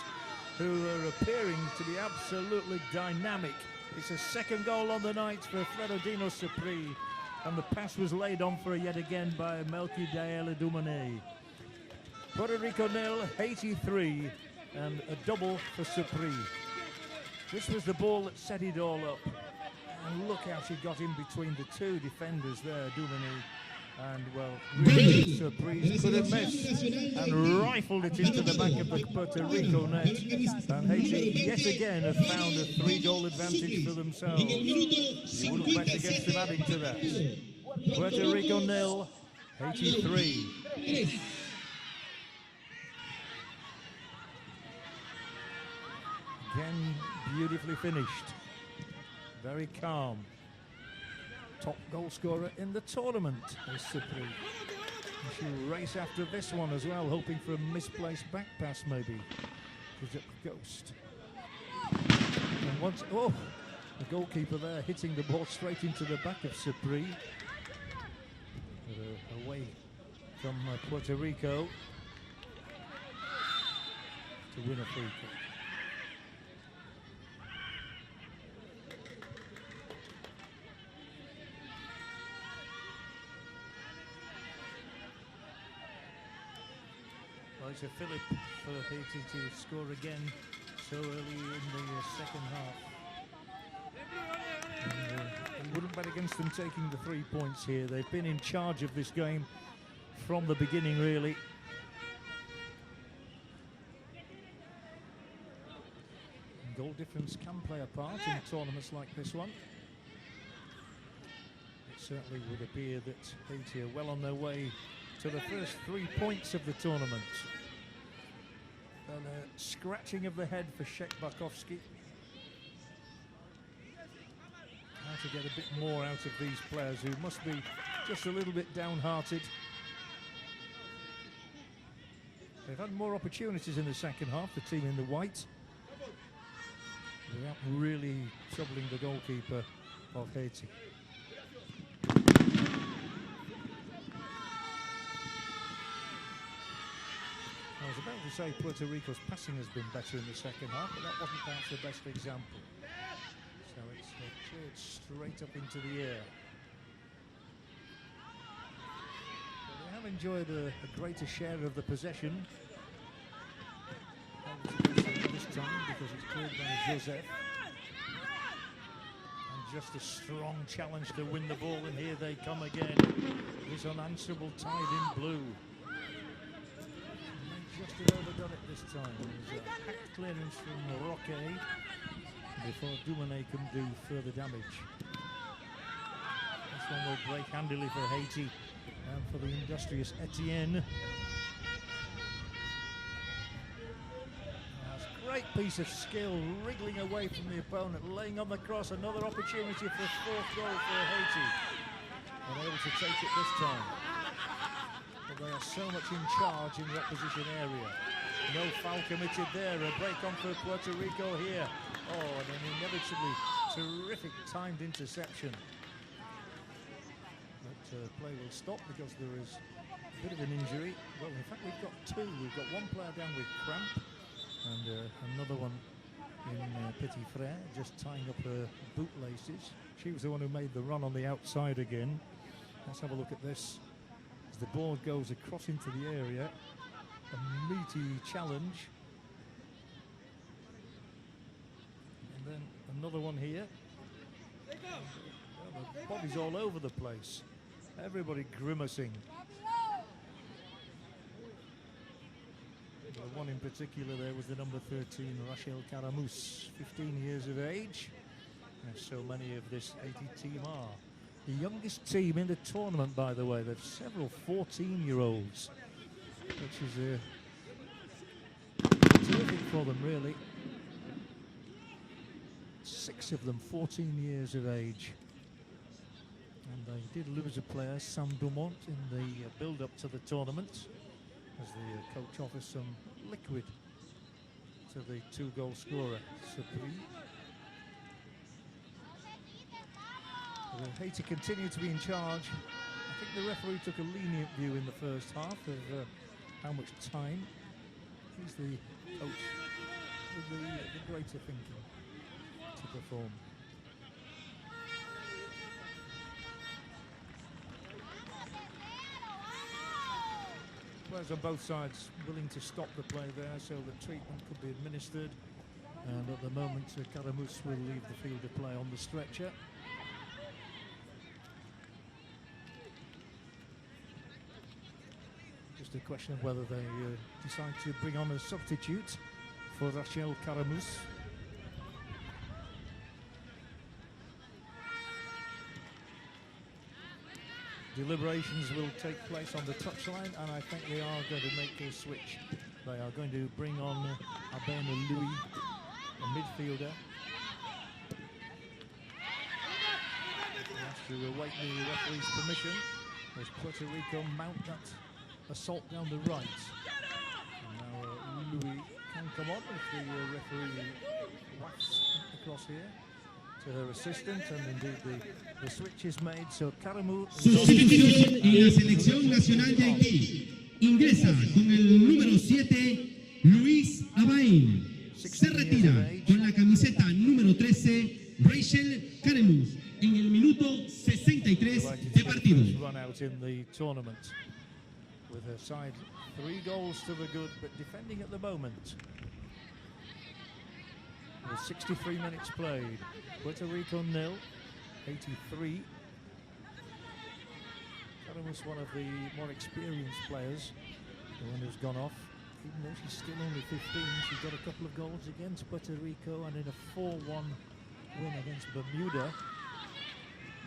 who are appearing to be absolutely dynamic. It's a second goal on the night for Fredodino Surprise, and the pass was laid on for yet again by Melky Daele Dumane. Puerto Rico 0, Haiti 3, and a double for Surprise. This was the ball that set it all up. And look how she got in between the two defenders there, Dumane. And well, really Surprise couldn't miss and rifled it into the back of the Puerto Rico net. And Haiti yet again have found a 3-goal advantage for themselves. You wouldn't bet against them adding to that. Puerto Rico 0, Haiti 3. Again, beautifully finished. Very calm. Top goal scorer in the tournament is Surprise. She'll race after this one as well, hoping for a misplaced back pass maybe. Gives it the ghost. And once, oh, the goalkeeper there hitting the ball straight into the back of Surprise. Away from Puerto Rico to win a free kick. Well, it's a fillip for Haiti to score again so early in the second half. And, you wouldn't bet against them taking the 3 points here. They've been in charge of this game from the beginning, really. And goal difference can play a part in tournaments like this one. It certainly would appear that Haiti are well on their way to the first 3 points of the tournament. And a scratching of the head for Shek Barkowski. How to get a bit more out of these players who must be just a little bit downhearted. They've had more opportunities in the second half, the team in the white, without really troubling the goalkeeper of Haiti. I was about to say Puerto Rico's passing has been better in the second half, but that wasn't perhaps the best example. So it's cleared straight up into the air. But they have enjoyed a greater share of the possession. because it's cleared by Joseph. And just a strong challenge to win the ball, and here they come again. This unanswerable Tide in blue. And they just have overdone it this time. There's a hacked clearance from Roque before Dumane can do further damage. This one will break handily for Haiti and for the industrious Etienne. Great piece of skill, wriggling away from the opponent, laying on the cross. Another opportunity for a fourth goal for Haiti. Unable to take it this time. But they are so much in charge in the opposition area. No foul committed there. A break on for Puerto Rico here. Oh, and an inevitably terrific timed interception. But play will stop because there is a bit of an injury. Well, in fact, we've got two. We've got one player down with cramp, and another one in Petit Frere, just tying up her bootlaces. She was the one who made the run on the outside again. Let's have a look at this. As the ball goes across into the area, a meaty challenge. And then another one here. Well, the body's all over the place. Everybody grimacing. The one in particular there was the number 13, Rachel Caramus, 15 years of age, as so many of this Haiti team are. The youngest team in the tournament, by the way. There's several 14-year-olds, which is terrific for them, really. 6 of them 14 years of age. And they did lose a player, Sam Dumont, in the build-up to the tournament, as the coach offers some liquid to the 2-goal scorer, Sabri. Haiti continue to be in charge. I think the referee took a lenient view in the first half of how much time. He's the coach with the greater thinking to perform. Players on both sides willing to stop the play there so that treatment could be administered. And at the moment, Caramus will leave the field of play on the stretcher. Just a question of whether they decide to bring on a substitute for Rachel Caramus. Deliberations will take place on the touchline, and I think they are going to make a switch. They are going to bring on Abena Louis, a midfielder. He has to await the referee's permission as Puerto Rico mount that assault down the right. And now Louis can come on if the referee whacks across here to her assistant, and indeed the switch is made. So Caramus Sustitución en la selección nacional de Haití. Ingresa con el número 7, Luis Abain. Se retira con la camiseta número 13, Rachel Caramus, en el minuto 63 de partido. Run out in the tournament with her side 3 goals to the good, but defending at the moment. With 63 minutes played. Puerto Rico 0, Haiti 3. Caramus, one of the more experienced players, the one who's gone off. Even though she's still only 15, she got a couple of goals against Puerto Rico and in a 4-1 win against Bermuda,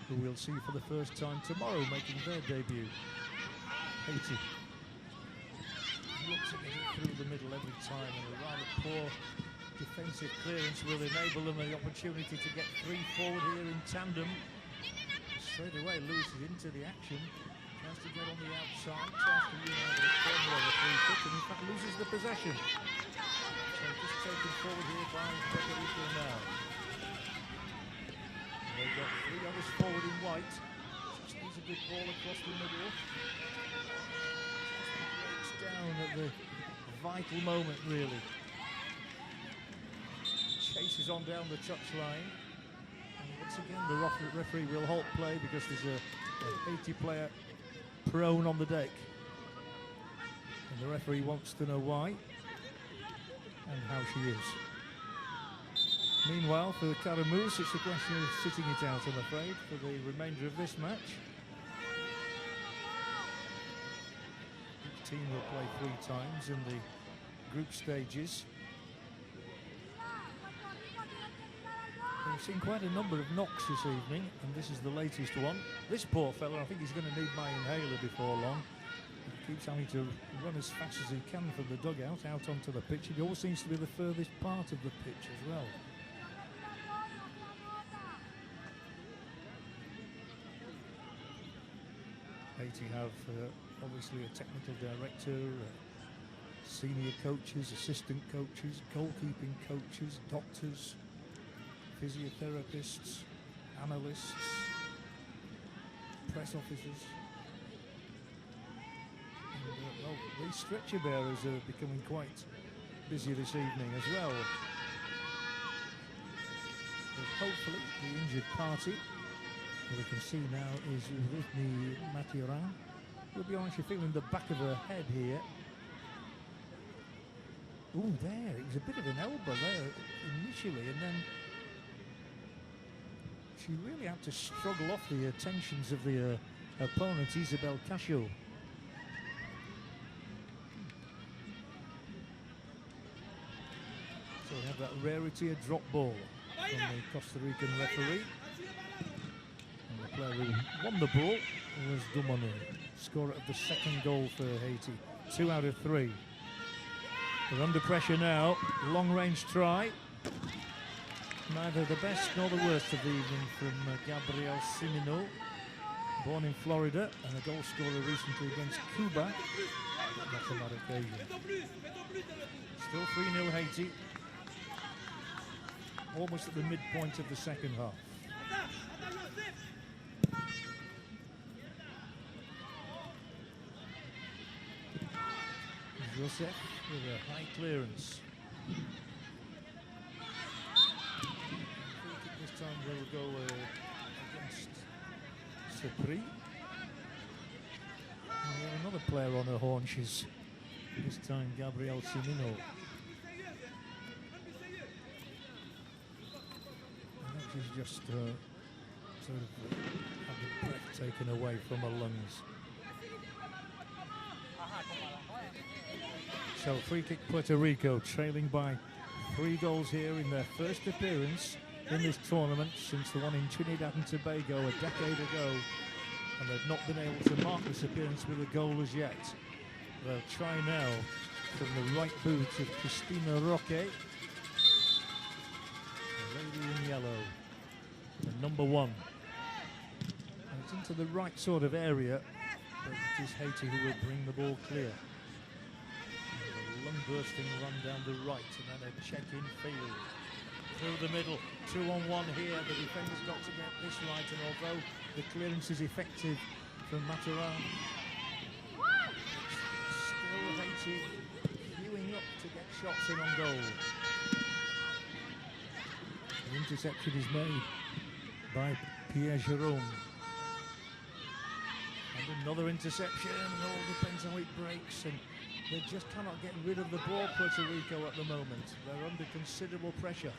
who we'll see for the first time tomorrow, making their debut. Haiti looks to get it through the middle every time, and a rather poor defensive clearance will enable them the opportunity to get 3 forward here in tandem. Straight away, Lewis is into the action. Tries to get on the outside, tries to win out of the corner of the free kick, and in fact loses the possession. So just taken forward here by Puerto Rico now. They've got 3 others forward in white. Just needs a good ball across the middle. Just breaks down at the vital moment, really. Chases on down the touchline. And once again, the referee will halt play because there's a Haiti player prone on the deck. And the referee wants to know why and how she is. Meanwhile, for Caramoose, it's a question of sitting it out, I'm afraid, for the remainder of this match. Each team will play 3 times in the group stages. We've seen quite a number of knocks this evening, and this is the latest one. This poor fella, I think he's going to need my inhaler before long. He keeps having to run as fast as he can from the dugout out onto the pitch. He always seems to be the furthest part of the pitch as well. Haiti have obviously a technical director, senior coaches, assistant coaches, goalkeeping coaches, doctors, physiotherapists, analysts, press officers. And, well, these stretcher bearers are becoming quite busy this evening as well. But hopefully the injured party, who we can see now is Whitney Mathurin, will be actually feeling the back of her head here. Oh, there, it was a bit of an elbow there initially, and then she really had to struggle off the tensions of the opponent, Isabel Cascio. So we have that rarity, a drop ball from the Costa Rican referee. And the player who won the ball was Dumonu, scorer of the second goal for Haiti. 2 out of 3. They're under pressure now. Long-range try. Neither the best nor the worst of the evening from Gabriel Simino, born in Florida and a goal scorer recently against Cuba. Not on that occasion. Still 3-0 Haiti. Almost at the midpoint of the second half. Joseph with a high clearance. This time they will go against Sepri. We have another player on her haunches. This time Gabriel Simino. And she's just sort of had the breath taken away from her lungs. So free kick Puerto Rico, trailing by 3 goals here in their first appearance in this tournament since the one in Trinidad and Tobago a decade ago. And they've not been able to mark this appearance with a goal as yet. They'll try now from the right boot of Cristina Roque. The lady in yellow, the number 1. And it's into the right sort of area, but it is Haiti who will bring the ball clear. Bursting run down the right, and then a check-in field through the middle. 2-on-1 here. The defender's got to get this right, and although the clearance is effective from Mathurin, still Haiti queuing up to get shots in on goal. The interception is made by Pierre Jerome. And another interception, and all depends on how it breaks. And they just cannot get rid of the ball, Puerto Rico, at the moment. They're under considerable pressure.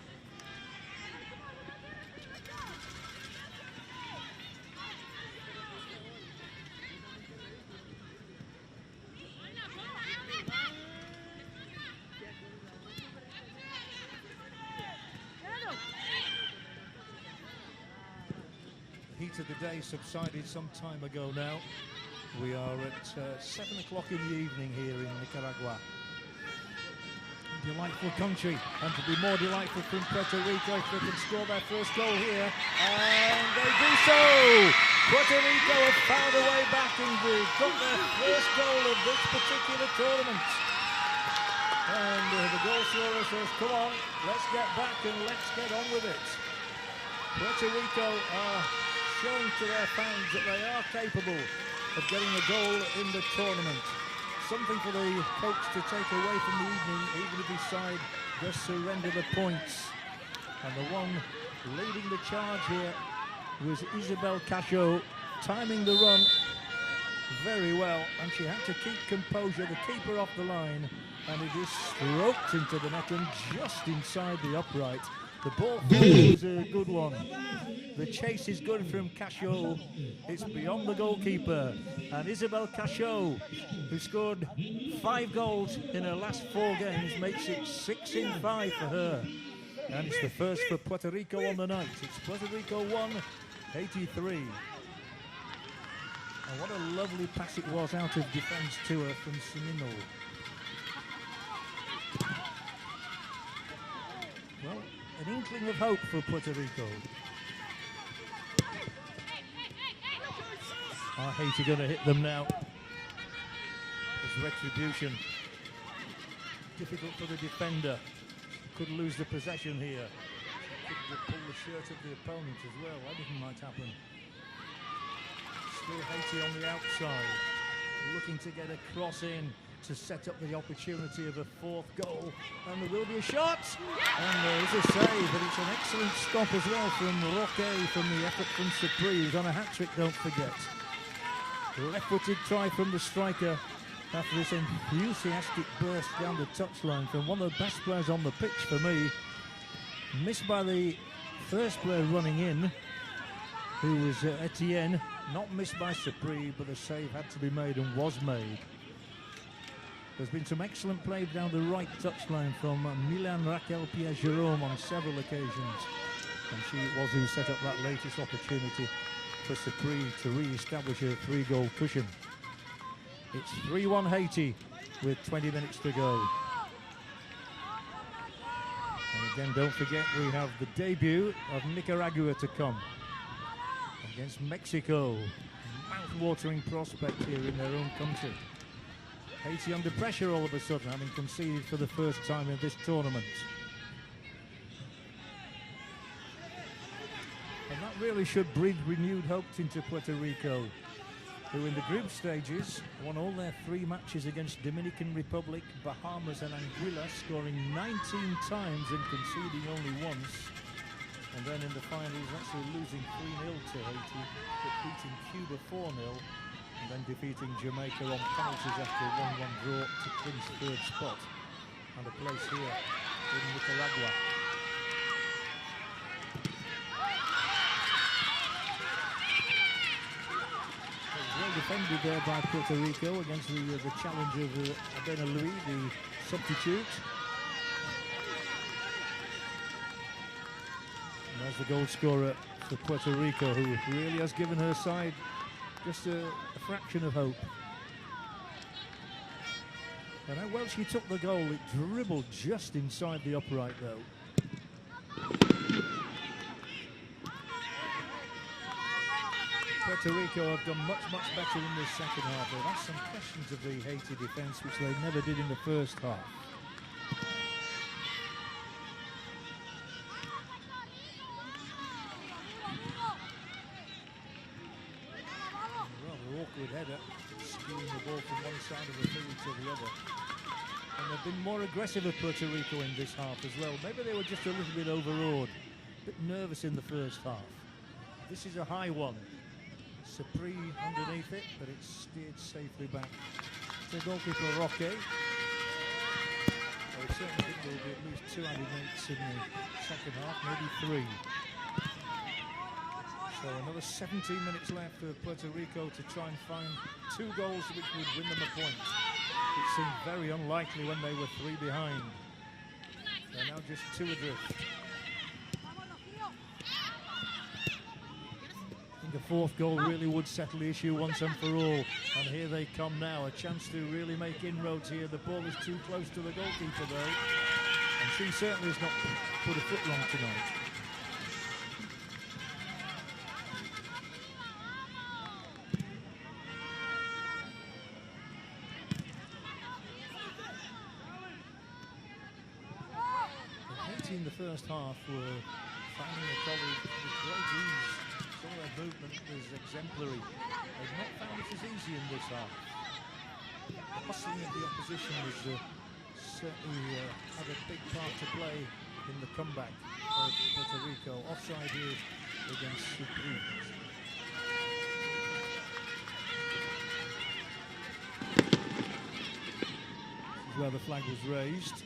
The heat of the day subsided some time ago now. We are at 7 o'clock in the evening here in Nicaragua. Delightful country, and to be more delightful from Puerto Rico if they can score their first goal here. And they do so! Puerto Rico have found a way back and they've got their first goal of this particular tournament. And the goal scorer says, come on, let's get back and let's get on with it. Puerto Rico are showing to their fans that they are capable of getting a goal in the tournament. Something for the coach to take away from the evening, even if his side does surrender the points. And the one leading the charge here was Isabel Cascio, timing the run very well, and she had to keep composure, the keeper off the line, and it is stroked into the net and just inside the upright. The ball is a good one. The chase is good from Cachot. It's beyond the goalkeeper. And Isabel Cachot, who scored 5 goals in her last 4 games, makes it 6 in 5 for her. And it's the first for Puerto Rico on the night. It's Puerto Rico 1, Haiti 3. And what a lovely pass it was out of defence to her from Semino. Well, an inkling of hope for Puerto Rico. Are Haiti going to hit them now? It's retribution. Difficult for the defender. Could lose the possession here. Could pull the shirt of the opponent as well. Anything might happen. Still Haiti on the outside, looking to get a cross in to set up the opportunity of a 4th goal. And there will be a shot! And there is a save, but it's an excellent stop as well from Roque from the effort from Supri, who's on a hat-trick, don't forget. Left-footed try from the striker after this enthusiastic burst down the touchline from one of the best players on the pitch for me. Missed by the first player running in, who was Etienne. Not missed by Supri, but the save had to be made and was made. There's been some excellent play down the right touchline from Milan Raquel Pierre-Jerome on several occasions. And she it was who set up that latest opportunity for Supri to re-establish a 3-goal cushion. It's 3-1 Haiti with 20 minutes to go. And again, don't forget we have the debut of Nicaragua to come against Mexico. Mouth-watering prospect here in their own country. Haiti under pressure all of a sudden, having conceded for the first time in this tournament. And that really should breathe renewed hope into Puerto Rico, who in the group stages won all their 3 matches against Dominican Republic, Bahamas and Anguilla, scoring 19 times and conceding only once. And then in the finals actually losing 3-0 to Haiti, but beating Cuba 4-0, and then defeating Jamaica on penalties after a 1-1 draw to clinch 3rd spot and a place here in Nicaragua. Well defended there by Puerto Rico against the challenge of Abena Louis, the substitute. And there's the goal scorer for Puerto Rico, who really has given her side just a fraction of hope. And how well she took the goal. It dribbled just inside the upright though. Puerto Rico have done much better in this second half. They've asked some questions of the Haiti defence, which they never did in the first half. Rather awkward header, skewing the ball from one side of the field to the other. And they've been more aggressive at Puerto Rico in this half as well. Maybe they were just a little bit overawed, a bit nervous in the first half. This is a high one. Supri underneath it, but it's steered safely back to goalkeeper Roque. I certainly think there will be at least 2 added minutes in the second half, maybe 3. So another 17 minutes left for Puerto Rico to try and find 2 goals which would win them a point. It seemed very unlikely when they were 3 behind. They're now just 2 adrift. The 4th goal really would settle the issue once and for all. And here they come now, a chance to really make inroads here. The ball is too close to the goalkeeper though, and she certainly has not put a foot wrong tonight. Haiti in the first half were finding a colleague with great ease. Some of their movement was exemplary. They've not found it as easy in this half. The hustling of the opposition was certainly had a big part to play in the comeback of Puerto Rico. Offside here against Supri. This is where the flag was raised.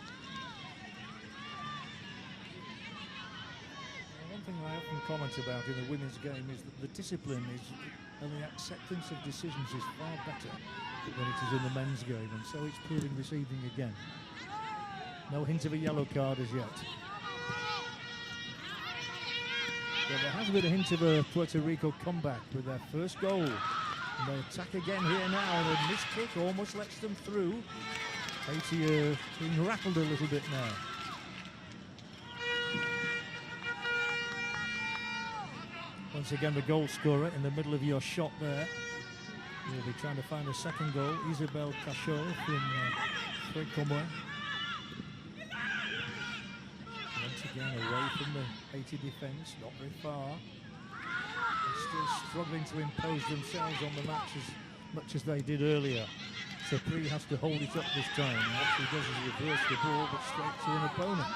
comment about in the women's game is that the discipline is and the acceptance of decisions is far better than it is in the men's game, and so it's proving this evening again. No hint of a yellow card as yet. But there has been a hint of a Puerto Rico comeback with their first goal. And they attack again here now, and a missed kick almost lets them through. Haiti are being rattled a little bit now. Once again, the goal scorer in the middle of your shot there. We'll be trying to find a second goal. Isabel Cachot from Frécomois. Once again, away from the Haiti defence, not very far. They're still struggling to impose themselves on the match as much as they did earlier. Sapri has to hold it up this time. What he does is reverse the ball, but straight to an opponent.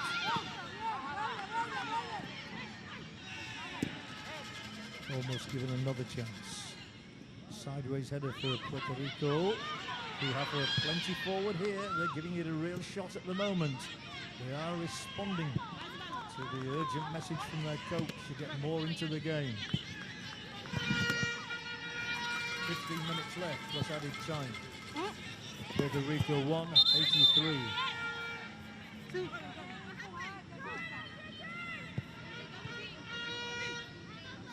Almost given another chance. Sideways header for Puerto Rico, who have plenty forward here. They're giving it a real shot at the moment. They are responding to the urgent message from their coach to get more into the game. 15 minutes left plus added time. Puerto Rico 1, Haiti 3.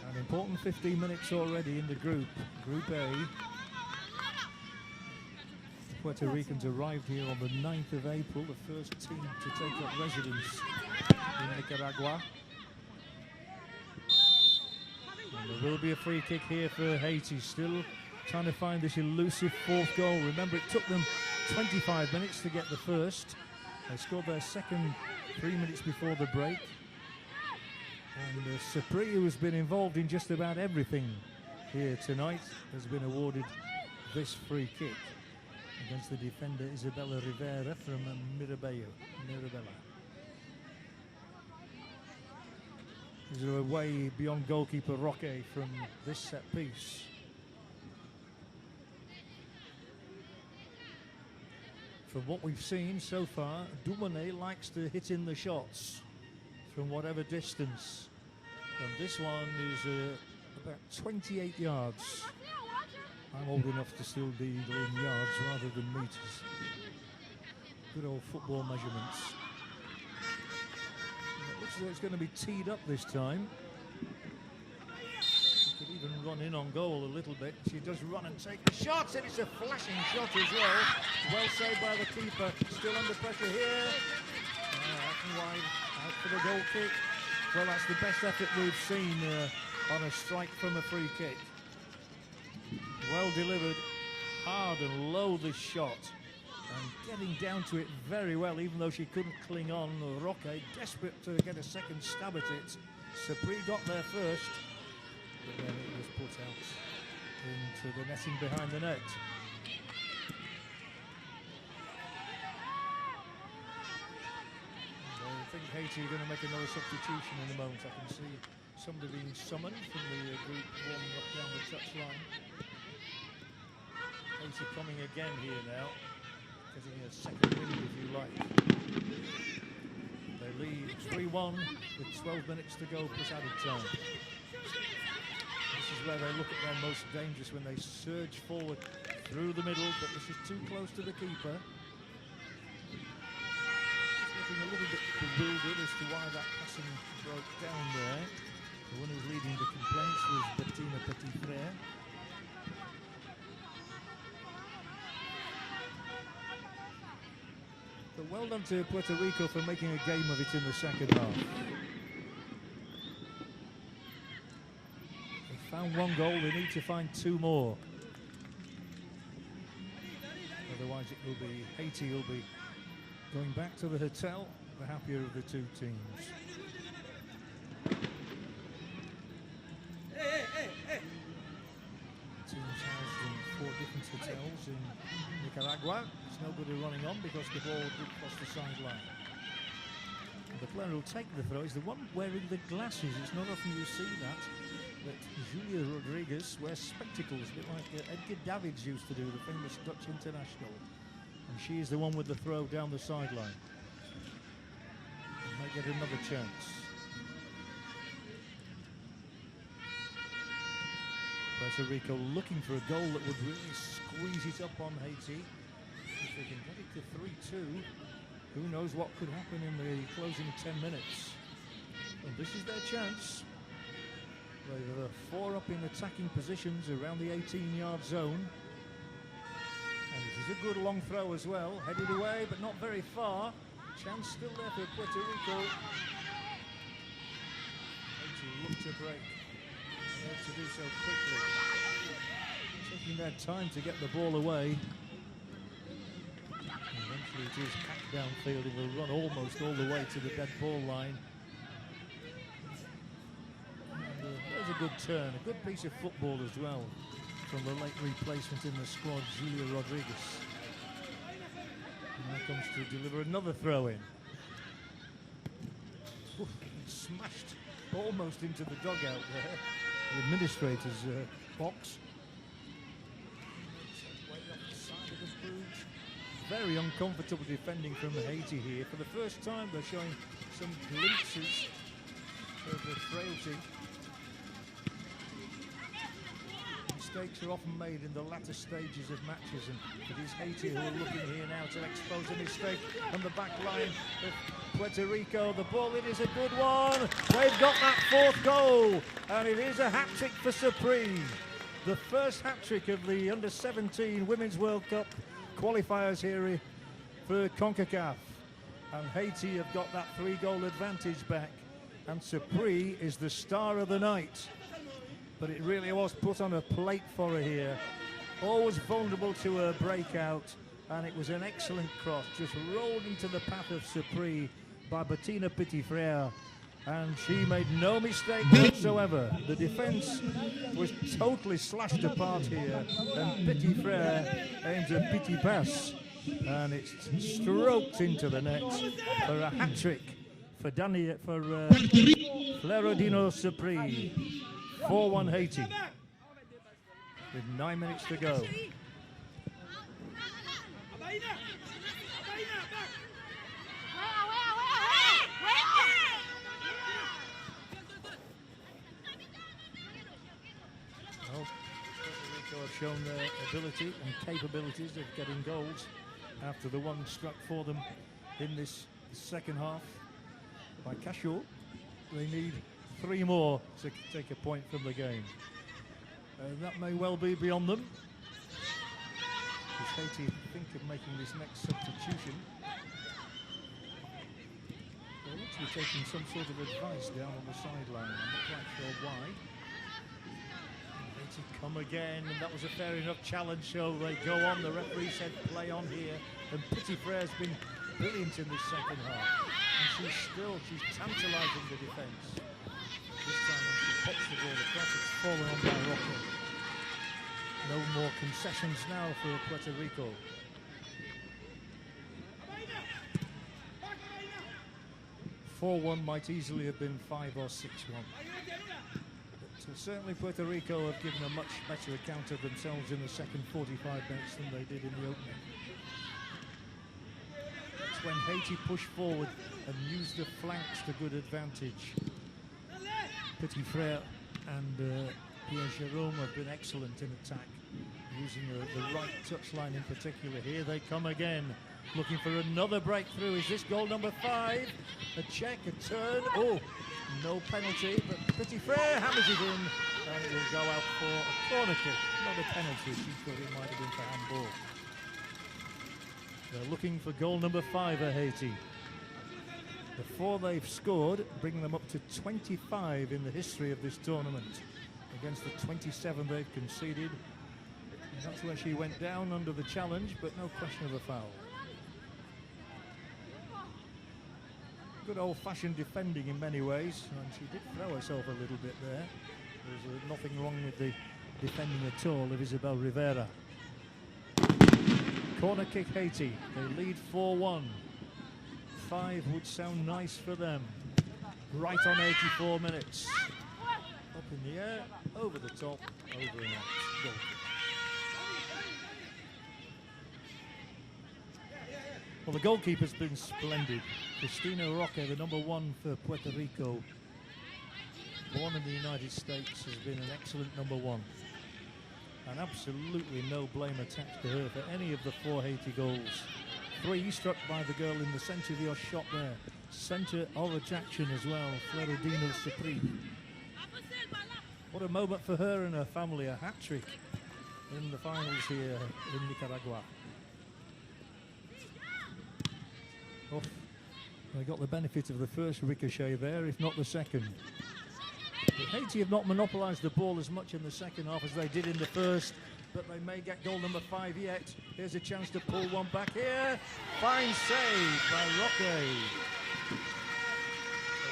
An important 15 minutes already in the group. Group A. The Puerto Ricans arrived here on the 9th of April, the first team to take up residence in Nicaragua. And there will be a free kick here for Haiti, still trying to find this elusive fourth goal. Remember, it took them 25 minutes to get the first. They scored their second 3 minutes before the break. And Sapri, who has been involved in just about everything here tonight, has been awarded this free kick against the defender Isabella Rivera from Mirabella. Is away beyond goalkeeper Roque from this set piece. From what we've seen so far, Dumone likes to hit in the shots from whatever distance. And this one is about 28 yards. I'm old enough to still be in yards rather than meters. Good old football measurements. It looks like it's going to be teed up this time. She could even run in on goal a little bit. She does run and take the shots, and it's a flashing shot as well. Well saved by the keeper. Still under pressure here. Out and wide, out for the goal kick. Well, that's the best effort we've seen on a strike from a free kick. Well delivered, hard and low this shot. And getting down to it very well, even though she couldn't cling on. Roque, desperate to get a second stab at it. Sapri got there first, but then it was put out into the netting behind the net. I think Haiti are going to make another substitution in a moment. I can see somebody being summoned from the group warming up down the touchline. Haiti coming again here now, getting a second wind if you like. They lead 3-1 with 12 minutes to go plus added time. This is where they look at their most dangerous, when they surge forward through the middle, but this is too close to the keeper. A little bit bewildered as to why that passing broke down there. The one who's leading the complaints was Bettina Petitfrère. But well done to Puerto Rico for making a game of it in the second half. They found one goal, they need to find two more. Otherwise it will be Haiti will be going back to the hotel, the happier of the two teams. The teams housed in 4 different hotels in Nicaragua. There's nobody running on because the ball did cross the sideline. The player who'll take the throw is the one wearing the glasses. It's not often you see that. But Julia Rodriguez wears spectacles, a bit like Edgar Davids used to do, the famous Dutch international. And she is the one with the throw down the sideline. Might get another chance. Puerto Rico looking for a goal that would really squeeze it up on Haiti. If they can get it to 3-2, who knows what could happen in the closing 10 minutes. And this is their chance. They're 4 up in attacking positions around the 18-yard zone. And it is a good long throw as well. Headed away, but not very far. Chance still there for Puerto Rico. Haiti look to break. They have to do so quickly. Taking their time to get the ball away. Eventually it is packed downfield and will run almost all the way to the dead ball line. And, there's a good turn, a good piece of football as well from the late replacement in the squad, Julia Rodriguez. And now comes to deliver another throw in. Oof, smashed almost into the dugout there, the administrator's box. Way off the side of the boot. Very uncomfortable defending from Haiti here. For the first time they're showing some glimpses of the frailty. Mistakes are often made in the latter stages of matches, and it is Haiti who are looking here now to expose a mistake on the back line of Puerto Rico. The ball, it is a good one. They've got that 4th goal, and it is a hat-trick for Surprise. The first hat-trick of the Under-17 Women's World Cup qualifiers here for Concacaf. And Haiti have got that 3-goal advantage back, and Surprise is the star of the night. But it really was put on a plate for her here. Always vulnerable to her breakout, and it was an excellent cross, just rolled into the path of Surprise by Bettina Petitfrère, and she made no mistake whatsoever. The defence was totally slashed apart here, and Petitfrère aims a petit pass, and it's stroked into the net for a hat-trick for Florodino Surprise. 4-1 Haiti, with 9 minutes to go. Well, Puerto Rico have shown their ability and capabilities of getting goals after the one struck for them in this second half by Cashel. They need 3 more to take a point from the game. That may well be beyond them. Does Haiti think of making this next substitution? They look to be taking some sort of advice down on the sideline. I'm not quite sure why. Haiti come again, and that was a fair enough challenge, so they go on. The referee said play on here, and Petitfrère's been brilliant in this second half. And she's tantalising the defence. This time when she pops the ball across, it's fallen on by Rocco. No more concessions now for Puerto Rico. "4-1" might easily have been 5 or 6-1. But certainly Puerto Rico have given a much better account of themselves in the second 45 minutes than they did in the opening. It's when Haiti pushed forward and used the flanks to good advantage. Petitfrère and Pierre Jérôme have been excellent in attack, using the right touchline in particular. Here they come again, looking for another breakthrough. Is this goal number 5? A check, a turn. Oh, no penalty, but Petitfrère hammers it in, and it will go out for a corner kick. Not a penalty, she thought it might have been for handball. They're looking for goal number 5 at Haiti. The 4 they've scored bring them up to 25 in the history of this tournament, against the 27 they've conceded. And that's where she went down under the challenge, but no question of a foul. Good old-fashioned defending in many ways, and she did throw herself a little bit there. There's nothing wrong with the defending at all of Isabel Rivera. Corner kick Haiti, they lead 4-1. 5 would sound nice for them. Right on 84 minutes. Up in the air, over the top, over and out. Goal kick. Well, the goalkeeper's been splendid. Cristina Roque, the number 1 for Puerto Rico, born in the United States, has been an excellent number 1. And absolutely no blame attached to her for any of the 4 Haiti goals. 3 struck by the girl in the centre of your shot there. Centre of attraction as well, Floridino Supri. What a moment for her and her family, a hat-trick in the finals here in Nicaragua. Oh, they got the benefit of the first ricochet there, if not the second. But Haiti have not monopolised the ball as much in the second half as they did in the first, but they may get goal number 5 yet. Here's a chance to pull one back here. Fine save by Roque.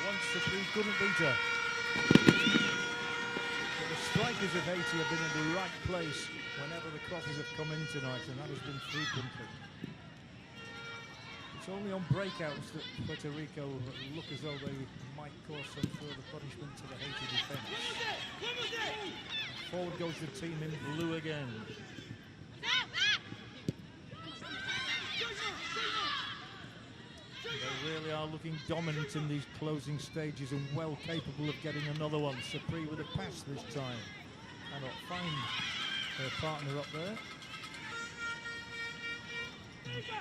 Once Supri couldn't beat her. But the strikers of Haiti have been in the right place whenever the crosses have come in tonight, and that has been frequently. It's only on breakouts that Puerto Rico look as though they might cause some further punishment to the Haiti defence. Forward goes the team in blue again. They really are looking dominant in these closing stages and well capable of getting another one. Supri with a pass this time. Cannot find their partner up there.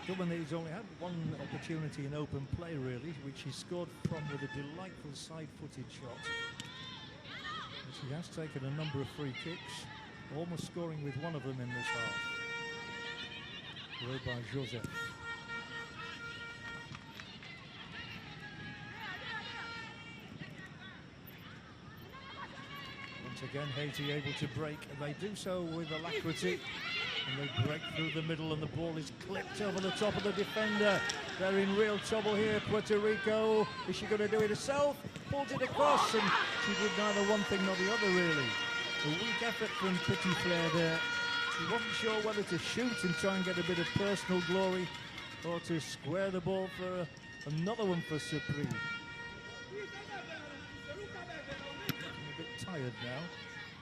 Dubanese only had one opportunity in open play really, which he scored from with a delightful side-footed shot. But he has taken a number of free kicks, almost scoring with one of them in this half. Led by Joseph. Once again, Haiti able to break, and they do so with alacrity. And they break through the middle and the ball is clipped over the top of the defender. They're in real trouble here, Puerto Rico. Is she going to do it herself? Pulls it across and she did neither one thing nor the other really. A weak effort from Petit Flair there. She wasn't sure whether to shoot and try and get a bit of personal glory or to square the ball for another one for Supri. Looking a bit tired now.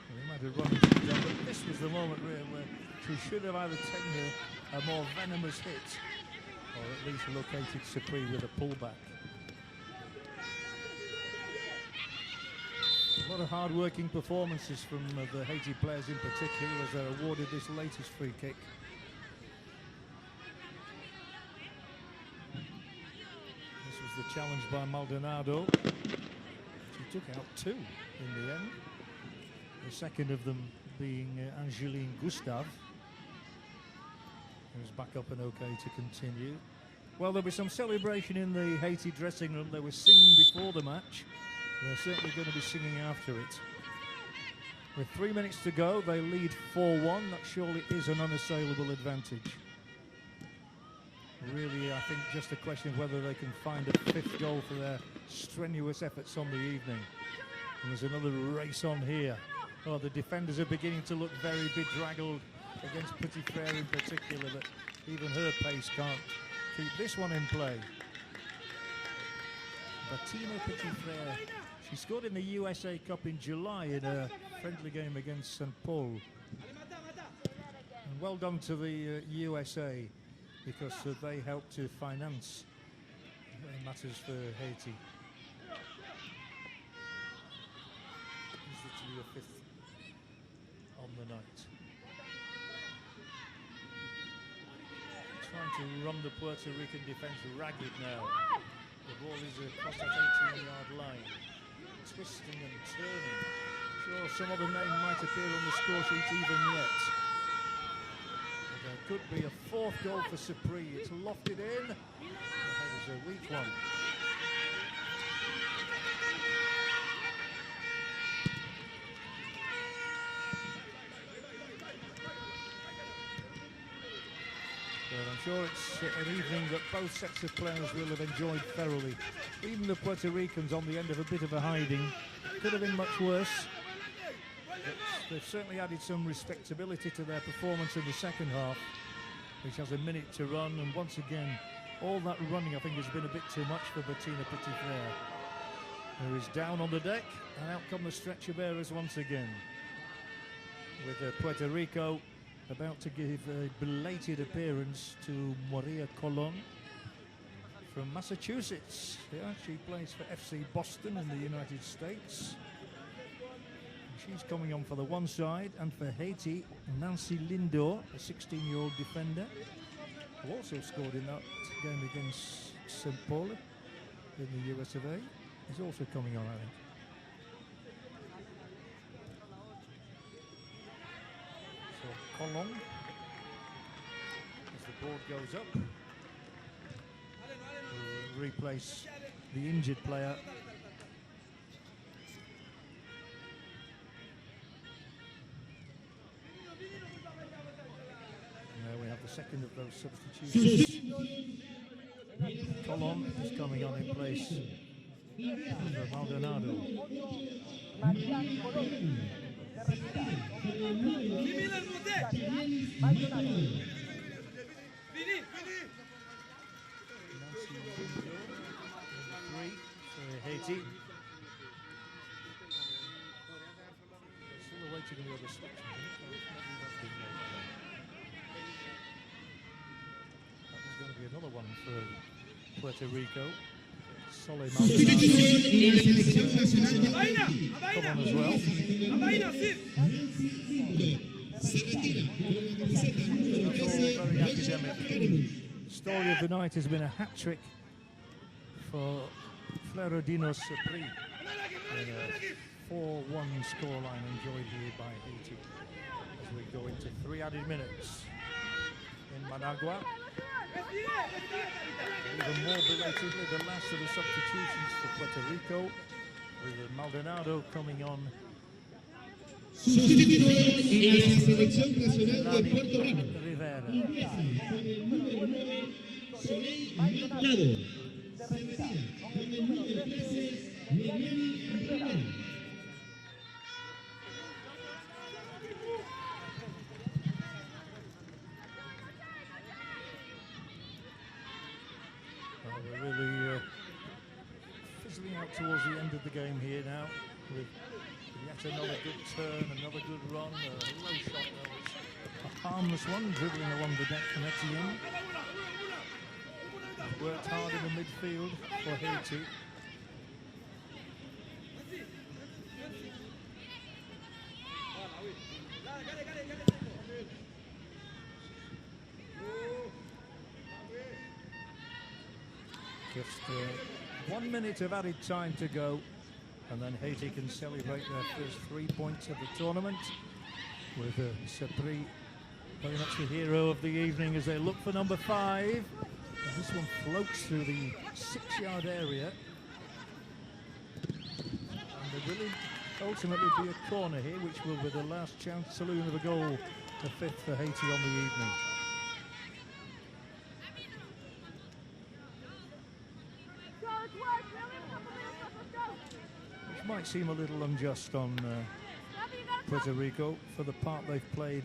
They might have run into them, but this was the moment really where she should have either taken a more venomous hit or at least located Supri with a pullback. A lot of hard-working performances from the Haiti players in particular as they're awarded this latest free kick. This was the challenge by Maldonado. She took out 2 in the end. The second of them being Angeline Gustave, who's back up and okay to continue. Well, there'll be some celebration in the Haiti dressing room. They were singing before the match. They're certainly going to be singing after it. With 3 minutes to go, they lead 4-1. That surely is an unassailable advantage. Really, I think just a question of whether they can find a 5th goal for their strenuous efforts on the evening. And there's another race on here. Oh, the defenders are beginning to look very bedraggled against Petit Frere in particular, but even her pace can't keep this one in play. Bettina Petit Frere, she scored in the USA Cup in July in a friendly game against St. Paul. And well done to the USA because they helped to finance matters for Haiti. This is to be a 5th on the night. Trying to run the Puerto Rican defence ragged now. The ball is across that 18-yard line. Twisting and turning. Sure, some other name might appear on the score sheet even yet. But there could be a 4th goal for Supri. It's lofted in. The head is a weak one. But I'm sure it's an evening that both sets of players will have enjoyed thoroughly. Even the Puerto Ricans on the end of a bit of a hiding. Could have been much worse. But they've certainly added some respectability to their performance in the second half, which has a minute to run. And once again, all that running I think has been a bit too much for Bettina Petit Frere, who is down on the deck, and out come the stretcher bearers once again. With Puerto Rico about to give a belated appearance to Maria Colon from Massachusetts. Yeah, she plays for FC Boston in the United States. She She's coming on for the one side, and for Haiti, Nancy Lindor, a 16-year-old defender, who also scored in that game against St. Paul in the US of A, is also coming on, I think. So Colon, as the board goes up, will replace the injured player. We have the second of those substitutions. Colon is coming on in place for Maldonado. Three for Haiti. Still awaiting the other switch. Going to be another one for Puerto Rico. Sole come on as well. Very academic. Story of the night has been a hat-trick for Florodino Supri. A 4-1 scoreline enjoyed here by Haiti as we go into 3 added minutes in Managua. Even more belatedly, the last of the substitutions for Puerto Rico, with Maldonado coming on. Sustituto en la selección nacional de Puerto Rico. Rivera. Maldonado. Con el número 13, Rivera. We're really fizzling out towards the end of the game here now, with yet another good turn, another good run, a low shot there, which a harmless one, dribbling along the deck from Etienne. Worked hard in the midfield for Haiti. Just 1 minute of added time to go, and then Haiti can celebrate their first 3 points of the tournament, with Supri very much the hero of the evening as they look for number 5. And this one floats through the 6-yard area, and there will ultimately be a corner here, which will be the last chance saloon of a goal, the 5th for Haiti on the evening. Might seem a little unjust on Puerto Rico for the part they've played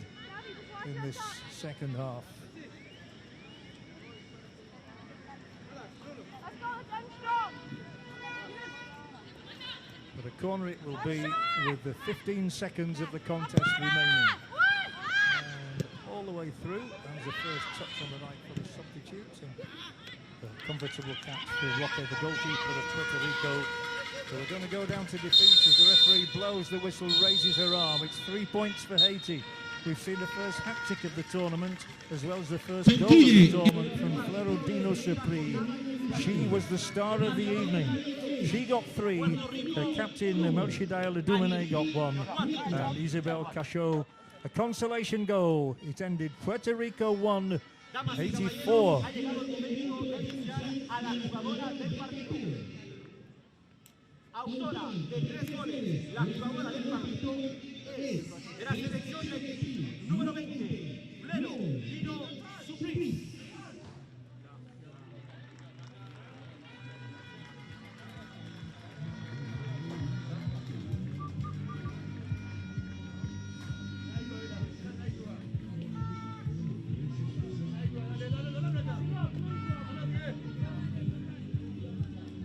in this second half. But a corner it will be, with the 15 seconds of the contest remaining. And all the way through, and the first touch on the night for the substitutes. And a comfortable catch for Roque, the goalkeeper of Puerto Rico. So we're going to go down to defeat as the referee blows the whistle, raises her arm. It's 3 points for Haiti. We've seen the first hat-trick of the tournament, as well as the first goal of the tournament from Florodino Supri. She was the star of the evening. She got 3. Her captain, Melchidale Dumene, got 1. And Isabel Cachot, a consolation goal. It ended Puerto Rico 1, Haiti 4. Autora de 3 goles, la jugadora del partido es de la selección de número 20, Florodino Supri.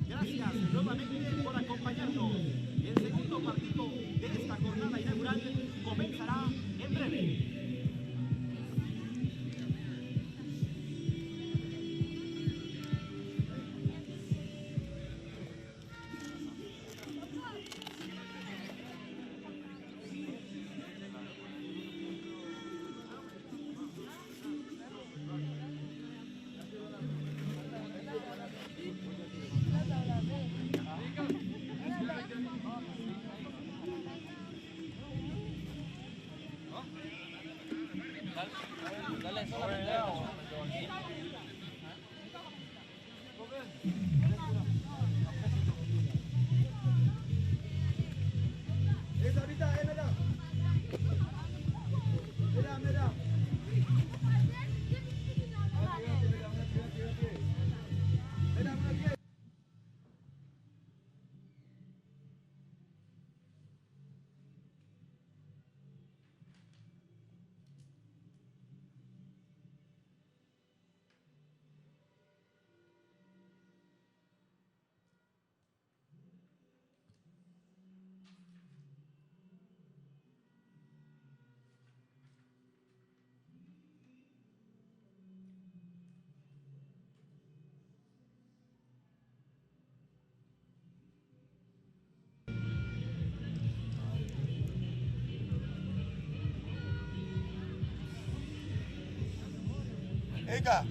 Gracias nuevamente por acompañarnos. El segundo partido de esta jornada inaugural comenzará en breve. Venga.